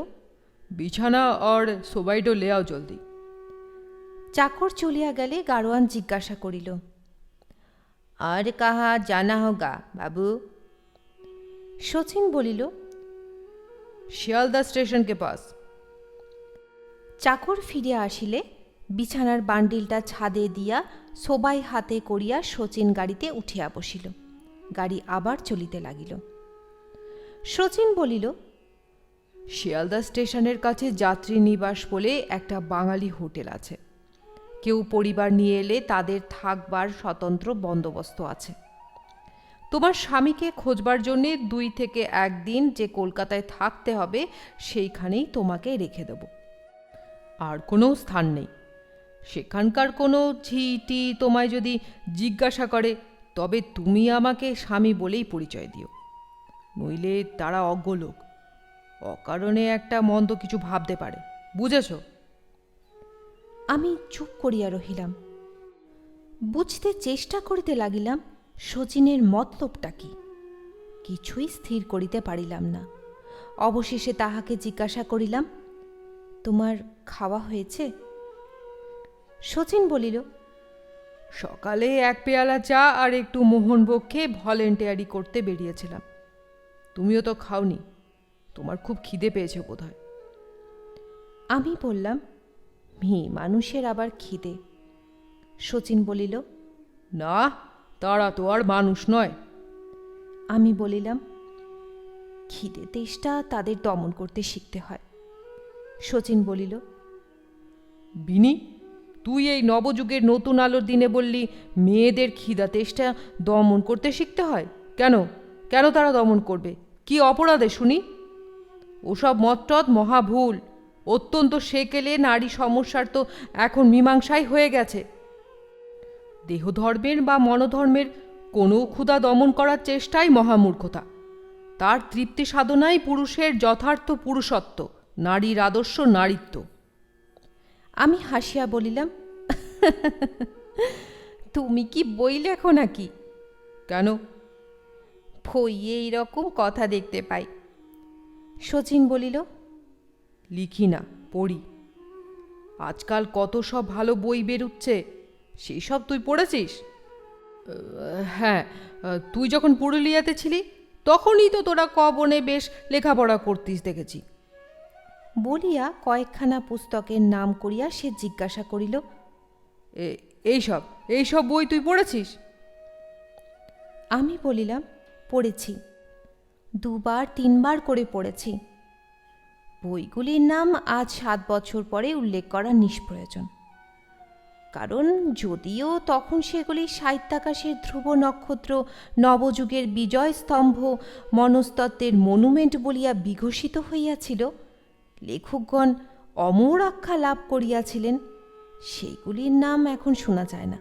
বিছানা আর সোবাইডো লেয়াও জলদি। চাকর চলিয়া গেলে গাড়োয়ান জিজ্ঞাসা করিল, আর কাহা জানা হোগা বাবু? শচীন বলিল, শিয়ালদা স্টেশন কে পাস। চাকর ফিরিয়া আসিলে বিছানার বান্ডিলটা ছাদে দিয়া সবাই হাতে করিয়া শচীন গাড়িতে উঠিয়া বসিল। গাড়ি আবার চলিতে লাগিল। শচীন বলিল, শিয়ালদা স্টেশনের কাছে যাত্রী নিবাস বলে একটা বাঙালি হোটেল আছে। কেউ পরিবার নিয়ে এলে তাদের থাকবার স্বতন্ত্র বন্দোবস্ত আছে। তোমার স্বামীকে খোঁজবার জন্যে 2 থেকে 1 দিন যে কলকাতায় থাকতে হবে সেইখানেই তোমাকে রেখে দেব। আর কোনো স্থান নেই। সেখানকার কোনো ঝিটি তোমায় যদি জিজ্ঞাসা করে তবে তুমি আমাকে স্বামী বলেই পরিচয় দিও, নইলে তারা অজ্ঞ লোক, অকারণে একটা মন্দ কিছু ভাবতে পারে, বুঝেছ? আমি চুপ করিয়া রহিলাম। বুঝতে চেষ্টা করিতে লাগিলাম শচীনের মতলবটা কি। কিছুই স্থির করিতে পারিলাম না। অবশেষে তাহাকে জিজ্ঞাসা করিলাম, তোমার খাওয়া হয়েছে? শচীন বলিল, সকালে 1 পেয়ালা চা আর একটু মোহনভোগ খেয়ে ভলেন্টিয়ারি করতে বেরিয়েছিলাম। তুমিও তো খাওনি, তোমার খুব খিদে পেয়েছে বোধহয়। আমি বললাম, মেয়ে মানুষের আবার খিদে? শচীন বলিল, না, তারা তো আর মানুষ নয়। আমি বলিলাম, খিদে তেষ্টা তাদের দমন করতে শিখতে হয়। শচীন বলিল, বিনি, তুই এই নবযুগের নতুন আলোর দিনে বললি মেয়েদের খিদা তেষ্টা দমন করতে শিখতে হয়? কেন কেন তারা দমন করবে? কি অপরাধে শুনি? ওসব মতটদ মহা ভুল। অত্যন্ত সেকেলে নারী সমস্যার তো এখন মীমাংসাই হয়ে গেছে। দেহধর্মের বা মনোধর্মের কোনো ক্ষুধা দমন করার চেষ্টাই মহামূর্খতা। তার তৃপ্তি সাধনাই পুরুষের যথার্থ পুরুষত্ব, নারীর আদর্শ নারীত্ব। আমি হাসিয়া বলিলাম, তুমি কি বই লেখো নাকি? কেন? বইয়ে এইরকম কথা দেখতে পাই। শচীন বলিল, লিখি না, পড়ি। আজকাল কত সব ভালো বই বেরুচ্ছে, সেই সব তুই পড়েছিস? হ্যাঁ, তুই যখন পুরুলিয়াতে ছিলি তখনই তো তোরা বনে বেশ লেখাপড়া করতিস দেখেছি। বলিয়া কয়েকখানা পুস্তকের নাম করিয়া সে জিজ্ঞাসা করিল, এইসব বই তুই পড়েছিস? আমি বলিলাম, পড়েছি, 2-3 বার করে পড়েছি। বইগুলির নাম আজ 7 বছর পরে উল্লেখ করা নিষ্প্রয়োজন, কারণ যদিও তখন সেগুলি সাহিত্যাকাশের ধ্রুব নক্ষত্র, নবযুগের বিজয় স্তম্ভ, মনস্তত্ত্বের মনুমেন্ট বলিয়া বিঘোষিত হইয়াছিল, লেখকগণ অমর আখ্যা লাভ করিয়াছিলেন, সেইগুলির নাম এখন শোনা যায় না।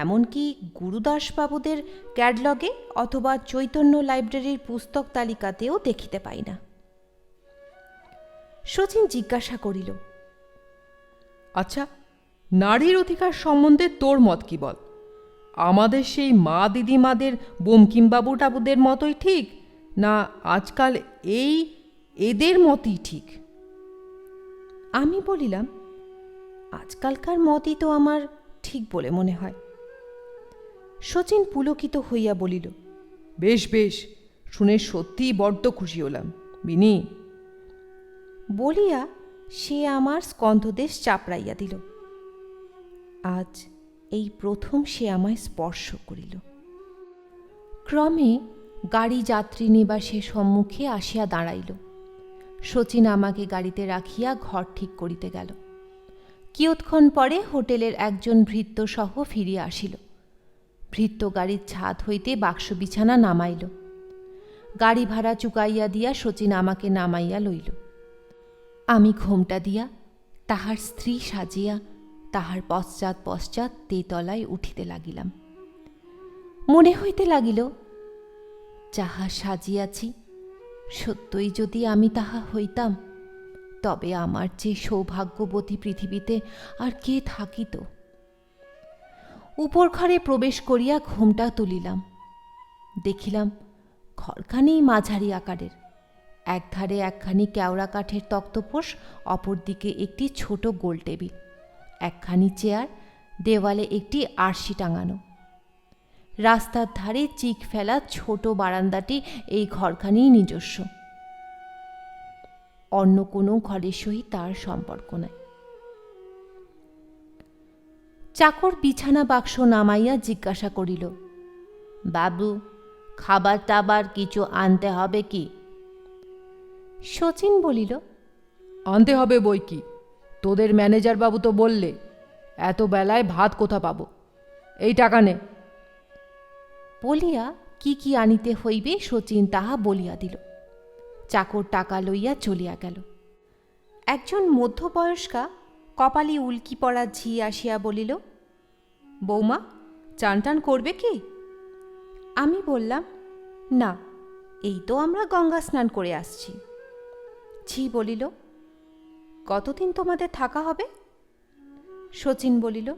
এমনকি গুরুদাসবাবুদের ক্যাটলগে অথবা চৈতন্য লাইব্রেরির পুস্তক তালিকাতেও দেখিতে পাই না। শচীন জিজ্ঞাসা করিল, আচ্ছা, নারীর অধিকার সম্বন্ধে তোর মত কি বল? আমাদের সেই মা দিদিমাদের বঙ্কিমবাবু টাবুদের মতোই ঠিক, না আজকাল এদের মতই ঠিক? আমি বলিলাম, আজকালকার মতই তো আমার ঠিক বলে মনে হয়। শচীন পুলকিত হইয়া বলিল, বেশ বেশ, শুনে সত্যিই বড্ড খুশি হলাম বিনি। বলিয়া সে আমার স্কন্ধদেশ চাপড়াইয়া দিল। আজ এই প্রথম সে আমায় স্পর্শ করিল। ক্রমে গাড়ি যাত্রী নিবাসের সম্মুখে আসিয়া দাঁড়াইল। শচীন আমাকে গাড়িতে রাখিয়া ঘর ঠিক করিতে গেল। কিয়ৎক্ষণ পরে হোটেলের একজন ভৃত্য সহ ফিরিয়া আসিল। ভৃত্য গাড়ির ছাদ হইতে বাক্স বিছানা নামাইল। গাড়ি ভাড়া চুকাইয়া দিয়া শচীন আমাকে নামাইয়া লইল। আমি ঘোমটা দিয়া তাহার স্ত্রী সাজিয়া তাহার পশ্চাৎ পশ্চাৎ তেতলায় উঠিতে লাগিলাম। মনে হইতে লাগিল, যাহা সাজিয়াছি সত্যই যদি আমি তাহা হইতাম, তবে আমার যে সৌভাগ্যবতী পৃথিবীতে আর কে থাকিত। উপর ঘরে প্রবেশ করিয়া ঘোমটা তুলিলাম। দেখিলাম ঘরখানি মাঝারি আকারের। একধারে একখানি কেওড়া কাঠের তক্তপোষ, অপরদিকে একটি ছোট গোল টেবিল, একখানি চেয়ার, দেওয়ালে একটি আরশি টাঙানো। রাস্তার ধারে চিক ফেলা ছোট বারান্দাটি এই ঘরখানিই নিজস্ব। অন্য কোনো ঘরের সহিত তার সম্পর্ক নাই। চাকর বিছানা বাক্স নামাইয়া জিজ্ঞাসা করিল, বাবু, খাবার টাবার কিছু আনতে হবে কি? শচীন বলিল, আনতে হবে বই কি, তোদের ম্যানেজার বাবু তো বললে এত বেলায় ভাত কোথা পাবো, এই টাকা নে। বলিয়া কি কি আনিতে হইবে শচীন তাহা বলিয়া দিল। চাকর টাকা লইয়া চলিয়া গেল। একজন মধ্যবয়স্কা কপালি উল্কি পড়া ঝি আসিয়া বলিল, বৌমা, চান টান করবে কি? আমি বললাম, না, এই তো আমরা গঙ্গা স্নান করে আসছি। ঝি বলিল, কতদিন তোমাদের থাকা হবে? শচীন বলিল,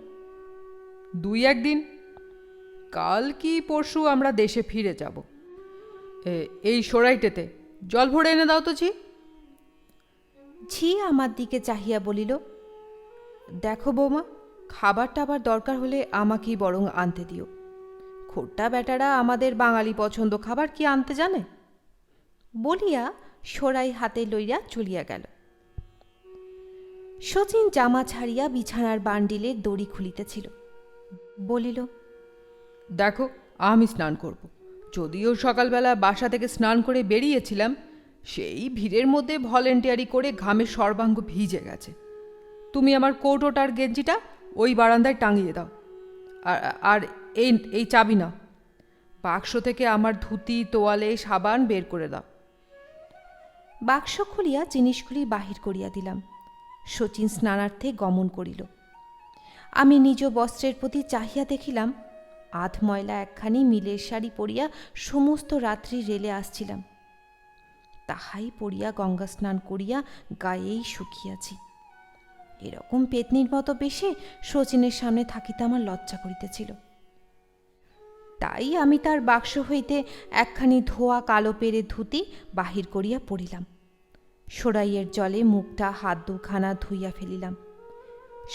2-1 দিন, কাল কি পরশু আমরা দেশে ফিরে যাব। এই সরাইটেতে জল ভরে এনে দাও তো ঝি। ঝি আমার দিকে চাহিয়া বলিল, দেখো বৌমা, খাবার টাবার দরকার হলে আমাকেই বরং আনতে দিও। খোট্টা বেটারা আমাদের বাঙালি পছন্দ খাবার কি আনতে জানে? বলিয়া সরাই হাতে লইয়া চলিয়া গেল। শচীন জামা ছাড়িয়া বিছানার বান্ডিলের দড়ি খুলিতেছিল। বলিল, দেখো, আমি স্নান করব। যদিও সকালবেলা বাসা থেকে স্নান করে বেরিয়েছিলাম, সেই ভিড়ের মধ্যে ভলেন্টিয়ারি করে ঘামে সর্বাঙ্গ ভিজে গেছে। তুমি আমার কোটোটার গেঞ্জিটা ওই বারান্দায় টাঙিয়ে দাও। আর এই চাবি নাও। বাক্স থেকে আমার ধুতি, তোয়ালে, সাবান বের করে দাও। বাক্স খুলিয়া জিনিসগুলি বাহির করিয়া দিলাম। শচীন স্নানার্থে গমন করিল। আমি নিজ বস্ত্রের প্রতি চাহিয়া দেখিলাম, আধ ময়লা একখানি মিলের শাড়ি পরিয়া সমস্ত রাত্রি রেলে আসছিলাম। তাহাই পরিয়া গঙ্গা স্নান করিয়া গায়েই শুকিয়াছি। এরকম পেতনির মতো বেশে শচীনের সামনে থাকিতে আমার লজ্জা করিতেছিল। তাই আমি তার বাক্স হইতে একখানি ধোয়া কালো পেরে ধুতি বাহির করিয়া পড়িলাম। সরাইয়ের জলে মুখটা হাত দুখানা ধুইয়া ফেলিলাম।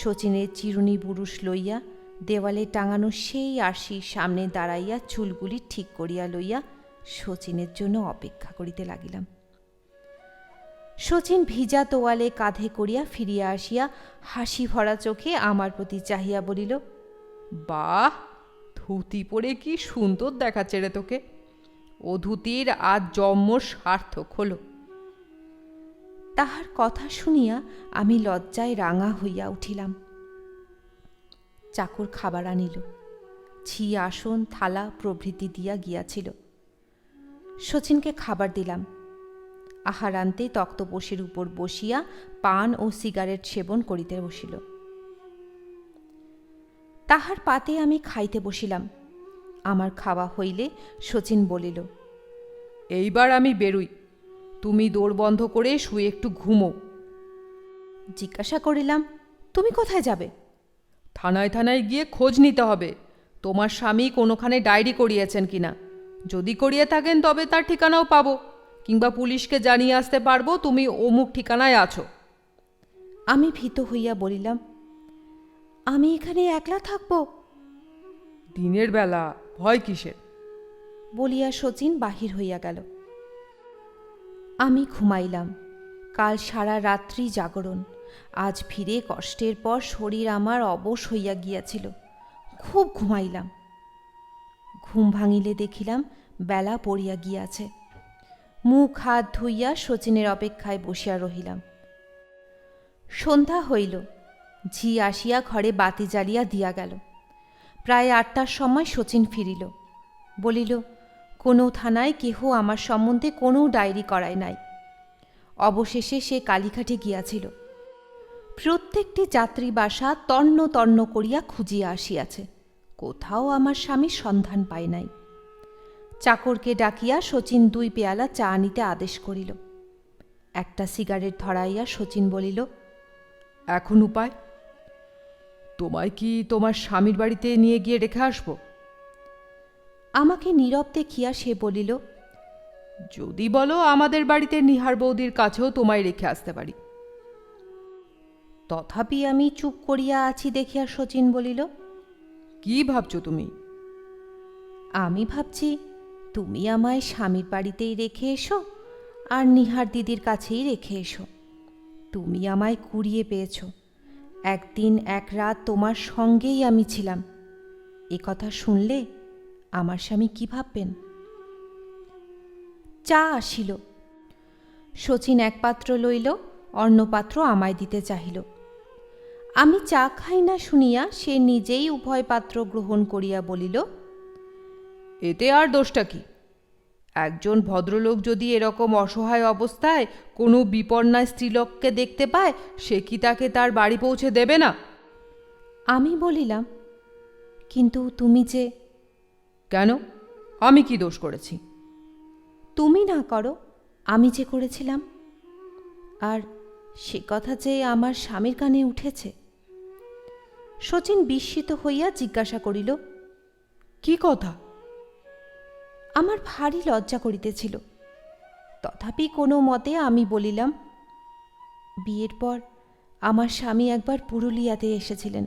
শচীনের চিরুনি বুরুষ লইয়া দেওয়ালে টাঙানো সেই আরশির সামনে দাঁড়াইয়া চুলগুলি ঠিক করিয়া লইয়া শচীনের জন্য অপেক্ষা করিতে লাগিলাম। শচীন ভিজা তোয়ালে কাঁধে করিয়া ফিরিয়া আসিয়া হাসি ভরা চোখে আমার প্রতি চাহিয়া বলিল, বাহ, ধুতি পরে কি সুন্দর দেখাচ্ছে রে তোকে। ও ধুতির আজ জন্ম সার্থক হলো। তাহার কথা শুনিয়া আমি লজ্জায় রাঙা হইয়া উঠিলাম। চাকর খাবার আনিল। ঝি আসন, থালা প্রভৃতি দিয়া গিয়াছিল। শচীনকে খাবার দিলাম। আহারান্তে তক্তপোষের উপর বসিয়া পান ও সিগারেট সেবন করিতে বসিল। তাহার পাতে আমি খাইতে বসিলাম। আমার খাওয়া হইলে শচীন বলিল, এইবার আমি বেরুই, তুমি দৌড় বন্ধ করে শুয়ে একটু ঘুমো। জিজ্ঞাসা করিলাম, তুমি কোথায় যাবে? থানায় থানায় গিয়ে খোঁজ নিতে হবে তোমার স্বামী কোনোখানে ডায়েরি করিয়েছেন কিনা। যদি করিয়ে থাকেন তবে তার ঠিকানাও পাবো, কিংবা পুলিশকে জানিয়ে আসতে পারবো তুমি অমুক ঠিকানায় আছো। আমি ভীত হইয়া বলিলাম, আমি এখানে একলা থাকব? দিনের বেলা ভয় কিসের? বলিয়া শচীন বাহির হইয়া গেল। আমি ঘুমাইলাম। কাল সারা রাত্রি জাগরণ। আজ ফিরে কষ্টের পর শরীর আমার অবশ হইয়া গিয়াছিল। খুব ঘুমাইলাম। ঘুম ভাঙিলে দেখিলাম বেলা পড়িয়া গিয়াছে। মুখ হাত ধুইয়া শচীনের অপেক্ষায় বসিয়া রহিলাম। সন্ধ্যা হইল। ঝি আসিয়া ঘরে বাতি জ্বালিয়া দিয়া গেল। প্রায় ৮টার সময় শচীন ফিরিল। বলিল, কোনো থানায় কেহ আমার সম্বন্ধে কোনো ডায়েরি করায় নাই। অবশেষে সে কালীঘাটে গিয়াছিল। প্রত্যেকটি যাত্রী বাসা তন্ন তন্ন করিয়া খুঁজিয়া আসিয়াছে, কোথাও আমার স্বামীর সন্ধান পায় নাই। চাকরকে ডাকিয়া শচীন ২ পেয়ালা চা আনিতে আদেশ করিল। একটা সিগারেট ধরাইয়া শচীন বলিল, এখন উপায়? তোমায় কি তোমার স্বামীর বাড়িতে নিয়ে গিয়ে রেখে আসবো? আমাকে নীরব দেখিয়া সে বলিল, যদি বলো আমাদের বাড়িতে নিহার বৌদির কাছেও তোমায় রেখে আসতে পারি। তথাপি আমি চুপ করিয়া আছি দেখিয়া শচীন বলিল, কি ভাবছো তুমি? আমি ভাবছি তুমি আমায় স্বামীর বাড়িতেই রেখে এসো, আর নিহার দিদির কাছেই রেখে এসো। তুমি আমায় কুড়িয়ে পেয়েছ। একদিন এক রাত তোমার সঙ্গেই আমি ছিলাম। এ কথা শুনলে আমার স্বামী কি ভাববেন? চা আসিল। শচীন এক পাত্র লইল, অন্য পাত্র আমায় দিতে চাহিল। আমি চা খাই না শুনিয়া সে নিজেই উভয় পাত্র গ্রহণ করিয়া বলিল, এতে আর দোষটা কি? একজন ভদ্রলোক যদি এরকম অসহায় অবস্থায় কোনো বিপন্না স্ত্রীলোককে দেখতে পায়, সে কি তাকে তার বাড়ি পৌঁছে দেবে না? আমি বলিলাম, কিন্তু তুমি যে... কেন? আমি কি দোষ করেছি? তুমি না করো, আমি যে করেছিলাম। আর সে কথা যে আমার স্বামীর কানে উঠেছে। শচীন বিস্মিত হইয়া জিজ্ঞাসা করিল, কি কথা? আমার ভারী লজ্জা করিতেছিল। তথাপি কোনো মতে আমি বলিলাম, বিয়ের পর আমার স্বামী একবার পুরুলিয়াতে এসেছিলেন।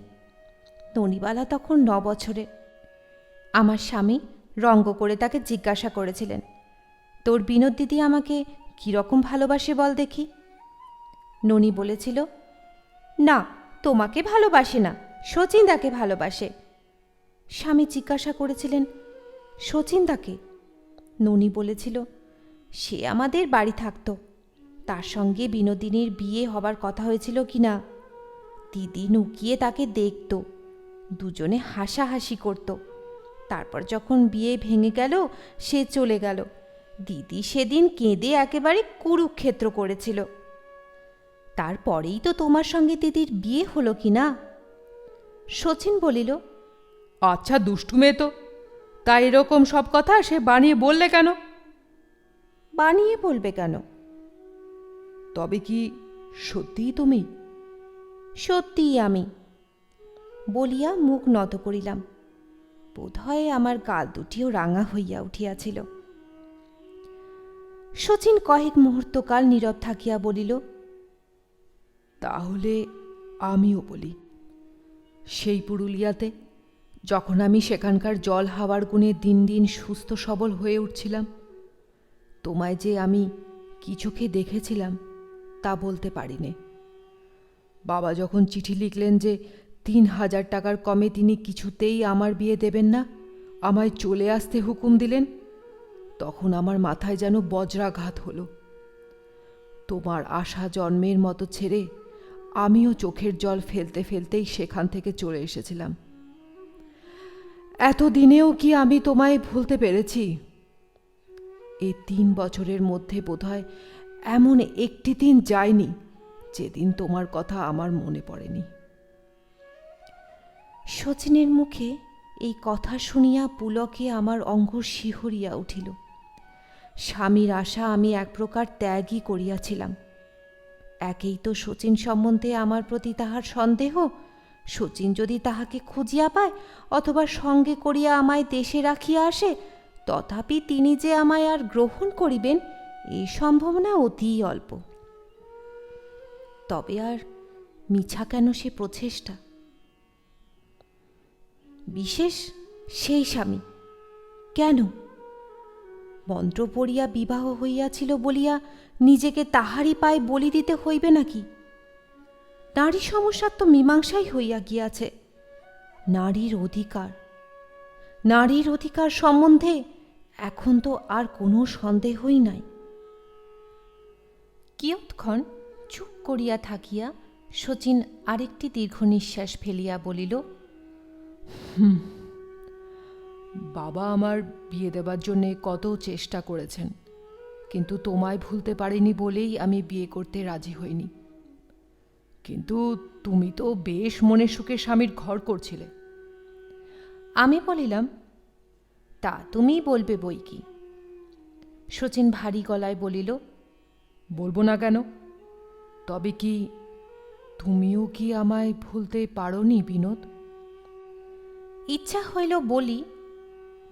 ননিবালা তখন ৯ বছরে। আমার স্বামী রঙ্গ করে তাকে জিজ্ঞাসা করেছিলেন, তোর বিনোদ দিদি আমাকে কীরকম ভালোবাসে বল দেখি। ননি বলেছিল, না, তোমাকে ভালোবাসে না, শচীন দাকে ভালোবাসে। স্বামী জিজ্ঞাসা করেছিলেন, শচীন দাকে? ননি বলেছিল, সে আমাদের বাড়ি থাকত, তার সঙ্গে বিনোদিনীর বিয়ে হবার কথা হয়েছিল কিনা। দিদি নুকিয়ে তাকে দেখত, দুজনে হাসাহাসি করত। তারপর যখন বিয়ে ভেঙে গেল, সে চলে গেল। দিদি সেদিন কেঁদে একেবারে কুরুক্ষেত্র করেছিল। তারপরেই তো তোমার সঙ্গে দিদির বিয়ে হলো কি না? শচীন বলিল, আচ্ছা দুষ্টু মেয়ে তো, তাই এরকম সব কথা সে বানিয়ে বললে কেন? বানিয়ে বলবে কেন? তবে কি সত্যিই তুমি? সত্যিই আমি বলিয়া মুখ নত করিলাম। বোধহয় আমার গাল দুটিও রাঙা হইয়া উঠিয়াছিল। শচীন কয়েক মুহূর্তকাল নীরব থাকিয়া বলিল, তাহলে আমিও বলি। সেই পুরুলিয়াতে যখন আমি সেখানকার জল হাওয়ার গুণে দিন দিন সুস্থ সবল হয়ে উঠছিলাম, তোমায় যে আমি কি চোখে দেখেছিলাম তা বলতে পারিনে। বাবা যখন চিঠি লিখলেন যে ৩,০০০ টাকার কমে তিনি কিছুতেই আমার বিয়ে দেবেন না, আমায় চলে আসতে হুকুম দিলেন, তখন আমার মাথায় যেন বজ্রাঘাত হলো। তোমার আশা জন্মের মতো ছেড়ে আমিও চোখের জল ফেলতে ফেলতেই সেখান থেকে চলে এসেছিলাম। এতদিনেও কি আমি তোমায় ভুলতে পেরেছি? এই ৩ বছরের মধ্যে বোধহয় এমন একটি দিন যায়নি যেদিন তোমার কথা আমার মনে পড়েনি। শচীনের মুখে এই কথা শুনিয়া পুলকে আমার অঙ্গ শিহরিয়া উঠিল। স্বামীর আশা আমি এক প্রকার ত্যাগই করিয়াছিলাম। একেই তো শচীন সম্বন্ধে আমার প্রতি তাহার সন্দেহ, শচীন যদি তাহাকে খুঁজিয়া পায় অথবা সঙ্গে করিয়া আমায় দেশে রাখিয়া আসে, তথাপি তিনি যে আমায় আর গ্রহণ করিবেন এই সম্ভাবনা অতি অল্প। তবে আর মিছা কেন সে প্রচেষ্টা? বিশেষ সেই স্বামী কেন? মন্ত্র পড়িয়া বিবাহ হইয়াছিল বলিয়া নিজেকে তাহারই পায়ে বলি দিতে হইবে নাকি? নারী সমস্যার তো মীমাংসাই হইয়া গিয়াছে। নারীর অধিকার, নারীর অধিকার সম্বন্ধে এখন তো আর কোনো সন্দেহই নাই। কিয়ৎক্ষণ চুপ করিয়া থাকিয়া শচীন আরেকটি দীর্ঘ নিঃশ্বাস ফেলিয়া বলিল, বাবা আমার বিয়ে দেবার জন্যে কত চেষ্টা করেছেন, কিন্তু তোমায় ভুলতে পারিনি বলেই আমি বিয়ে করতে রাজি হইনি। কিন্তু তুমি তো বেশ মনের সুখে স্বামীর ঘর করছিলে। আমি বলিলাম, তা তুমিই বলবে বই কি। শচীন ভারী গলায় বলিল, বলবো না কেন? তবে কি তুমিও কি আমায় ভুলতে পারোনি বিনোদ? ইচ্ছা হইল বলি,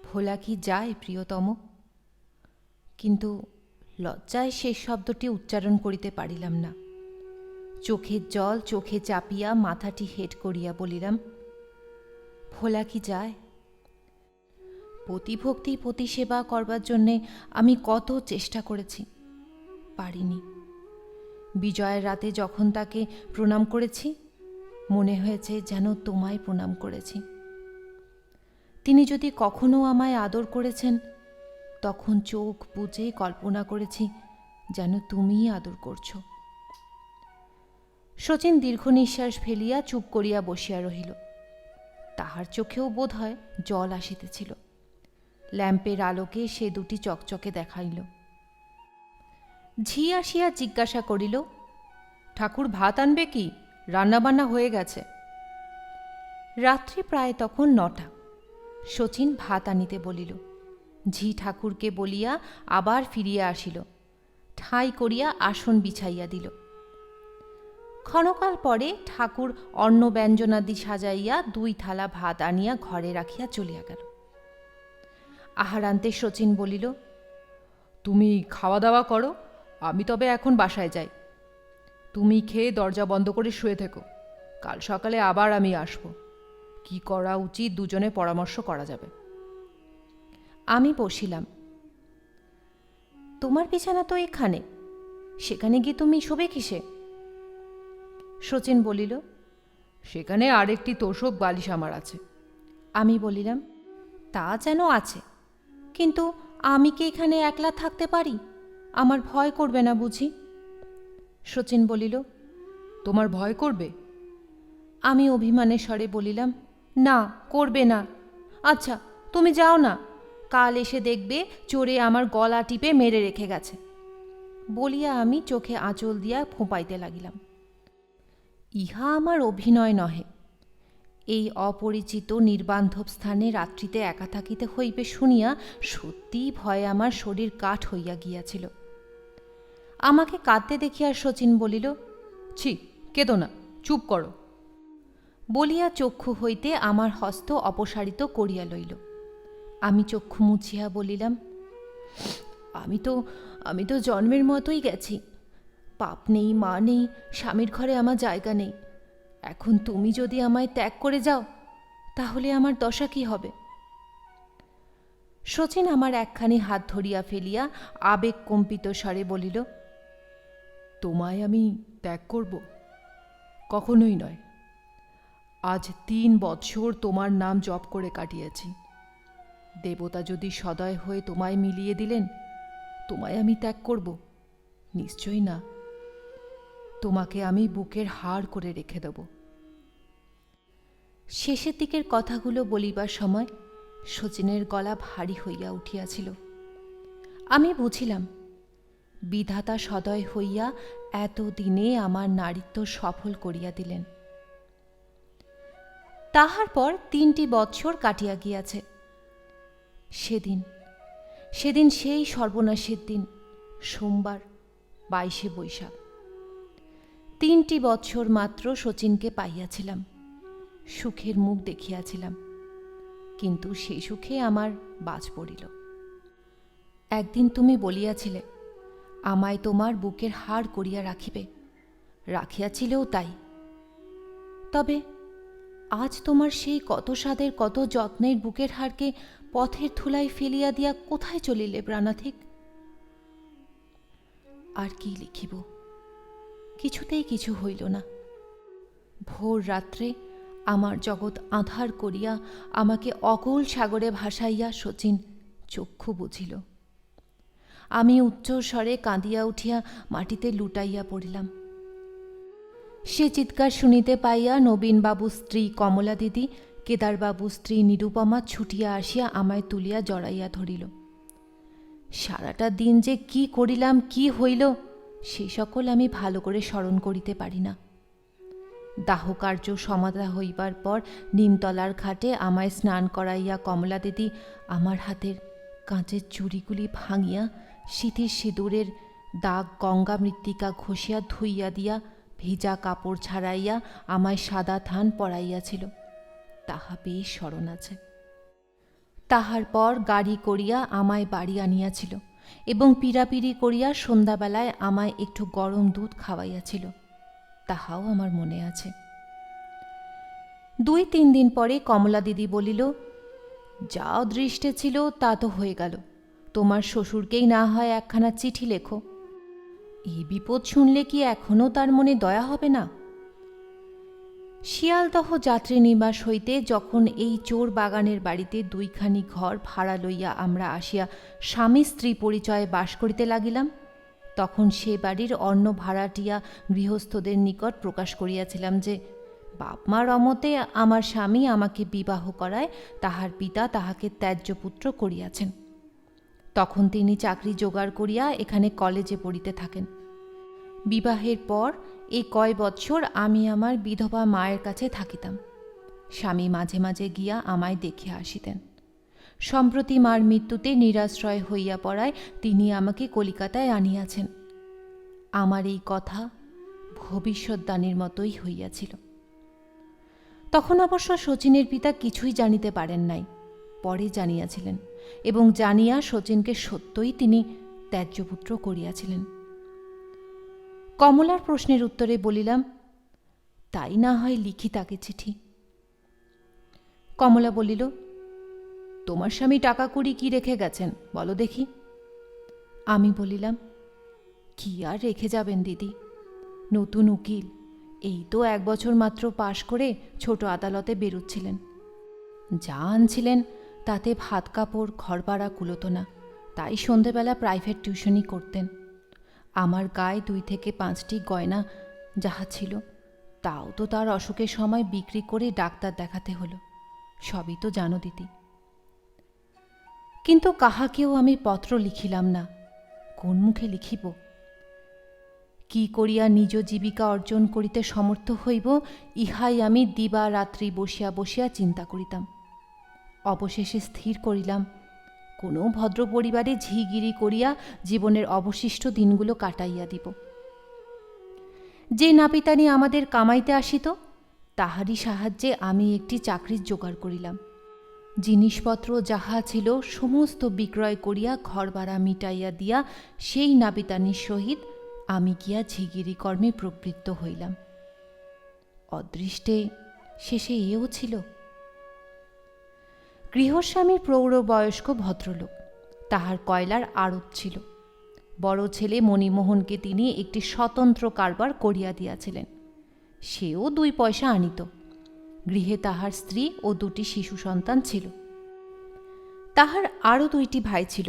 ভোলা কি যায় প্রিয়তম, কিন্তু লজ্জায় শেষ শব্দটি উচ্চারণ করিতে পারিলাম না। চোখের জল চোখে চাপিয়া মাথাটি হেঁট করিয়া বলিলাম, ভোলা কি যায়? প্রতিভক্তি প্রতিসেবা করবার জন্যে আমি কত চেষ্টা করেছি, পারিনি। বিজয়ের রাতে যখন তাকে প্রণাম করেছি, মনে হয়েছে যেন তোমায় প্রণাম করেছি। তিনি যদি কখনো আমায় আদর করেছেন, তখন চোখ বুজে কল্পনা করেছি যেন তুমিই আদর করছ। শচীন দীর্ঘ নিঃশ্বাস ফেলিয়া চুপ করিয়া বসিয়া রহিল। তাহার চোখেও বোধ হয় জল আসিতেছিল। ল্যাম্পের আলোকে সে দুটি চকচকে দেখাইল। ঝি আসিয়া জিজ্ঞাসা করিল, ঠাকুর ভাত আনবে কি? রান্নাবান্না হয়ে গেছে। রাত্রি প্রায় তখন 9টা। শচীন ভাত আনিতে বলিল। ঝি ঠাকুরকে বলিয়া আবার ফিরিয়া আসিল, ঠাঁই করিয়া আসন বিছাইয়া দিল। ক্ষণকাল পরে ঠাকুর অন্ন ব্যঞ্জনাদি সাজাইয়া 2 থালা ভাত আনিয়া ঘরে রাখিয়া চলিয়া গেল। আহারান্তে শচীন বলিল, তুমি খাওয়া দাওয়া করো, আমি তবে এখন বাসায় যাই। তুমি খেয়ে দরজা বন্ধ করে শুয়ে থেকো, কাল সকালে আবার আমি আসব। কি করা উচিত দুজনে পরামর্শ করা যাবে। আমি বসিলাম। তোমার বিছানা তো এখানে, সেখানে গিয়ে তুমি শোবে কিসে? শচীন বলিল, সেখানে আরেকটি তোষক বালিশ আমার আছে। আমি বলিলাম, তা যেন আছে, কিন্তু আমি কি এখানে একলা থাকতে পারি? আমার ভয় করবে না বুঝি? শচীন বলিল, তোমার ভয় করবে? আমি অভিমানের স্বরে বলিলাম, না, করবে না। আচ্ছা, তুমি যাও না, কাল এসে দেখবে চোরে আমার গলা টিপে মেরে রেখে গেছে। বলিয়া আমি চোখে আঁচল দিয়া ফোঁপাইতে লাগিলাম। ইহা আমার অভিনয় নহে। এই অপরিচিত নির্বান্ধব স্থানে রাত্রিতে একা থাকিতে হইবে শুনিয়া সত্যিই ভয়ে আমার শরীর কাঠ হইয়া গিয়াছিল। আমাকে কাঁদতে দেখিয়া শচীন বলিল, ছি, কেঁদো না, চুপ করো। বলিয়া চক্ষু হইতে আমার হস্ত অপসারিত করিয়া লইল। আমি চক্ষু মুছিয়া বলিলাম, আমি তো জন্মের মতোই গেছি। পাপ নেই, মা নেই, স্বামীর ঘরে আমার জায়গা নেই। এখন তুমি যদি আমায় ত্যাগ করে যাও, তাহলে আমার দশা কি হবে? শচীন আমার একখানি হাত ধরিয়া ফেলিয়া আবেগ কম্পিত স্বরে বলিল, তোমায় আমি ত্যাগ করব? কখনোই নয়। আজ 3 বৎসর তোমার নাম জপ করে কাটিয়েছি। দেবতা যদি সদয় হয়ে তোমায় মিলিয়ে দিলেন, তোমায় আমি ত্যাগ করব? নিশ্চয়ই না। তোমাকে আমি বুকের হাড় করে রেখে দেব। শেষের দিকের কথাগুলো বলিবার সময় শচীনের গলা ভারী হইয়া উঠিয়াছিল। আমি বুঝিলাম, বিধাতা সদয় হইয়া এতদিনে আমার নারীত্ব সফল করিয়া দিলেন। তাহার পর 3টি বৎসর কাটিয়া গিয়াছে। সেদিন সেই সর্বনাশের দিন, সোমবার, 22শে বৈশাখ। 3টি বৎসর মাত্র শচীনকে পাইয়াছিলাম, সুখের মুখ দেখিয়াছিলাম, কিন্তু সেই সুখে আমার বাজ পড়িল। একদিন তুমি বলিয়াছিলে আমায় তোমার বুকের হাড় করিয়া রাখিবে, রাখিয়াছিলেও তাই। তবে আজ তোমার সেই কত স্বাদের কত যত্নের বুকের হাড়কে পথের ধুলায় ফেলিয়া দিয়া কোথায় চলিলে প্রাণাধিক? আর কি লিখিব, কিছুতেই কিছু হইল না। ভোর রাত্রে আমার জগৎ আঁধার করিয়া আমাকে অকূল সাগরে ভাসাইয়া শচীন চক্ষু বুঝিল। আমি উচ্চস্বরে কাঁদিয়া উঠিয়া মাটিতে লুটাইয়া পড়িলাম। সে চিৎকার শুনিতে পাইয়া নবীনবাবুর স্ত্রী কমলা দিদি, কেদারবাবুর স্ত্রী নিরুপমা ছুটিয়া আসিয়া আমায় তুলিয়া জড়াইয়া ধরিল। সারাটা দিন যে কি করিলাম, কি হইল, সে সকল আমি ভালো করে স্মরণ করিতে পারি না। দাহকার্য সমাধা হইবার পর নিমতলার ঘাটে আমায় স্নান করাইয়া কমলা দিদি আমার হাতের কাঁচের চুড়িগুলি ভাঙিয়া সিঁথির সিঁদুরের দাগ গঙ্গা মৃত্তিকা ঘষিয়া ধুইয়া দিয়া ভিজা কাপড় ছাড়াইয়া আমায় সাদা থান পরাইয়াছিল, তাহা বেশ স্মরণ আছে। তাহার পর গাড়ি করিয়া আমায় বাড়ি আনিয়াছিল এবং পীড়াপিড়ি করিয়া সন্ধ্যাবেলায় আমায় একটু গরম দুধ খাওয়াইয়াছিল, তাহাও আমার মনে আছে। 2-3 দিন পরে কমলা দিদি বলিল, যা দৃষ্টে ছিল তা তো হয়ে গেল, তোমার শ্বশুরকেই না হয় একখানা চিঠি লেখো। এই বিপদ শুনলে কি এখনও তার মনে দয়া হবে না? শিয়ালদহ যাত্রী নিবাস হইতে যখন এই চোর বাগানের বাড়িতে 2খানি ঘর ভাড়া লইয়া আমরা আসিয়া স্বামী স্ত্রী পরিচয়ে বাস করিতে লাগিলাম, তখন সে বাড়ির অন্য ভাড়াটিয়া গৃহস্থদের নিকট প্রকাশ করিয়াছিলাম যে বাপ মার অমতে আমার স্বামী আমাকে বিবাহ করায় তাহার পিতা তাহাকে ত্যায্যপুত্র করিয়াছেন। তখন তিনি চাকরি জোগাড় করিয়া এখানে কলেজে পড়িতে থাকেন। বিবাহের পর এই কয় বৎসর আমি আমার বিধবা মায়ের কাছে থাকিতাম। স্বামী মাঝে মাঝে গিয়া আমায় দেখিয়া আসিতেন। সম্প্রতি মার মৃত্যুতে নিরাশ্রয় হইয়া পড়ায় তিনি আমাকে কলিকাতায় আনিয়াছেন। আমার এই কথা ভবিষ্যদ্বাণীর মতোই হইয়াছিল। তখন অবশ্য শচীনের পিতা কিছুই জানিতে পারেন নাই, পরে জানিয়াছিলেন এবং জানিয়া শচীনকে সত্যই তিনি ত্যায্যপুত্র করিয়াছিলেন। কমলার প্রশ্নের উত্তরে বলিলাম, তাই না হয় লিখি তাকে চিঠি। কমলা বলিল, তোমার স্বামী টাকা কড়ি কি রেখে গেছেন বলো দেখি। আমি বলিলাম, কি আর রেখে যাবেন দিদি, নতুন উকিল, এই তো 1 বছর মাত্র পাশ করে ছোট আদালতে বেরুচ্ছিলেন। যা আনছিলেন তাতে ভাত কাপড় ঘর ভাড়া কুলোতো না, তাই সন্ধেবেলা প্রাইভেট টিউশনই করতেন। আমার গায়ে 2 থেকে 5টি গয়না যাহা ছিল তাও তো তার অসুখের সময় বিক্রি করে ডাক্তার দেখাতে হলো, সবই তো জানো দিদি। কিন্তু কাহাকেও আমি পত্র লিখিলাম না, কোন মুখে লিখিব? কি করিয়া নিজ জীবিকা অর্জন করিতে সমর্থ হইব, ইহাই আমি দিবা রাত্রি বসিয়া বসিয়া চিন্তা করিতাম। অবশেষে স্থির করিলাম, কোনো ভদ্র পরিবারে ঝিগিরি করিয়া জীবনের অবশিষ্ট দিনগুলো কাটাইয়া দিব। যে নাপিতানি আমাদের কামাইতে আসিত, তাহারই সাহায্যে আমি একটি চাকরির জোগাড় করিলাম। জিনিসপত্র যাহা ছিল সমস্ত বিক্রয় করিয়া ঘর ভাড়া মিটাইয়া দিয়া সেই নাপিতানির সহিত আমি গিয়া ঝিগিরি কর্মে প্রবৃত্ত হইলাম। অদৃষ্টে শেষে এও ছিল। গৃহস্বামীর প্রৌঢ়বয়স্ক ভদ্রলোক, তাহার কয়লার আড়ত ছিল। বড় ছেলে মণিমোহনকে তিনি একটি স্বতন্ত্র কারবার করিয়া দিয়াছিলেন, সেও 2 পয়সা আনিত। গৃহে তাহার স্ত্রী ও 2টি শিশু সন্তান ছিল। তাহার আরও 2টি ভাই ছিল,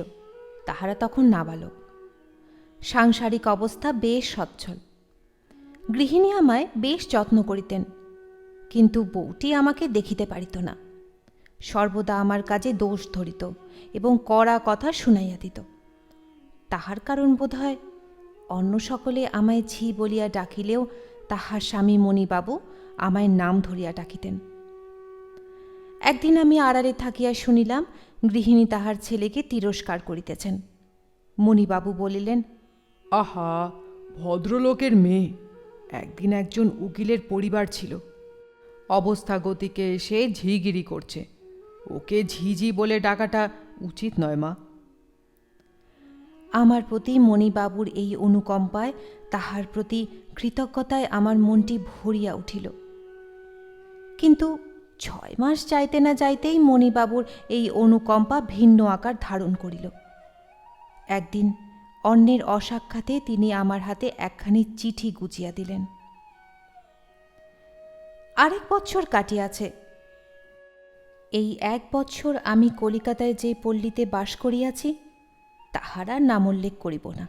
তাহারা তখন নাবালক। সাংসারিক অবস্থা বেশ সচ্ছল। গৃহিণী আমায় বেশ যত্ন করিতেন, কিন্তু বউটি আমাকে দেখিতে পারিত না। সর্বদা আমার কাজে দোষ ধরিত এবং কড়া কথা শুনাইয়া দিত। তাহার কারণ বোধ হয় অন্য সকলে আমায় ঝি বলিয়া ডাকিলেও তাহার স্বামী মণিবাবু আমায় নাম ধরিয়া ডাকিতেন। একদিন আমি আড়ালে থাকিয়া শুনিলাম গৃহিণী তাহার ছেলেকে তিরস্কার করিতেছেন। মণিবাবু বলিলেন, আহা, ভদ্রলোকের মেয়ে। একদিন একজন উকিলের পরিবার ছিল, অবস্থা গতিকে এসে ঝিগিরি করছে। ওকে ঝিঝি বলে ডাকাটা উচিত নয় মা। আমার প্রতি মণিবাবুর এই অনুকম্পায়, তাহার প্রতি কৃতজ্ঞতায় আমার মনটি ভরিয়া উঠিল। কিন্তু 6 মাস যাইতে না যাইতেই মণিবাবুর এই অনুকম্পা ভিন্ন আকার ধারণ করিল। একদিন অন্যের অসাক্ষাতে তিনি আমার হাতে একখানি চিঠি গুজিয়া দিলেন। আরেক বৎসর কাটিয়াছে। এই 1 বৎসর আমি কলিকাতায় যে পল্লীতে বাস করিয়াছি তাহার আর নামোল্লেখ করিব না।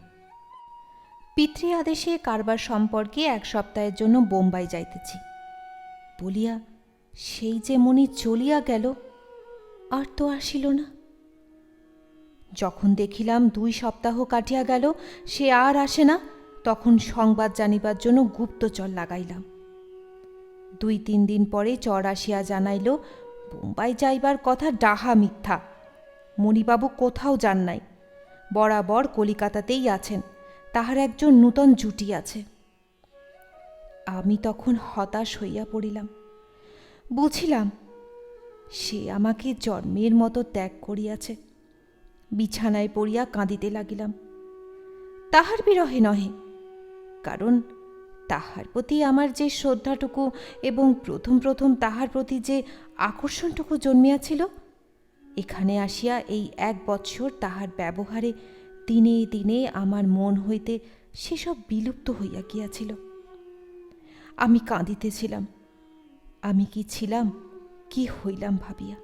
পিতৃ আদেশে কারবার সম্পর্কে 1 সপ্তাহের জন্য বোম্বাই যাইতেছি বলিয়া সেই যে মণি চলিয়া গেল, আর তো আসিল না। যখন দেখিলাম 2 সপ্তাহ কাটিয়া গেল, সে আর আসে না, তখন সংবাদ জানিবার জন্য গুপ্তচর লাগাইলাম। 2-3 দিন পরে চর আসিয়া জানাইল বোম্বাই যাইবার কথা ডাহা মিথ্যা। মণিবাবু কোথাও যান নাই, বরাবর কলিকাতাতেই আছেন, তাহার একজন নূতন জুটি আছে। আমি তখন হতাশ হইয়া পড়িলাম। বুঝিলাম সে আমাকে জন্মের মতো ত্যাগ করিয়াছে। বিছানায় পড়িয়া কাঁদিতে লাগিলাম। তাহার বিরহে নহে, কারণ তাহার প্রতি আমার যে শ্রদ্ধাটুকু এবং প্রথম প্রথম তাহার প্রতি যে আকর্ষণটুকু জন্মিয়াছিল, এখানে আসিয়া এই 1 বৎসর তাহার ব্যবহারে দিনে দিনে আমার মন হইতে সেসব বিলুপ্ত হইয়া গিয়াছিল। আমি কাঁদিতেছিলাম, আমি কি ছিলাম, কি হইলাম ভাবিয়া,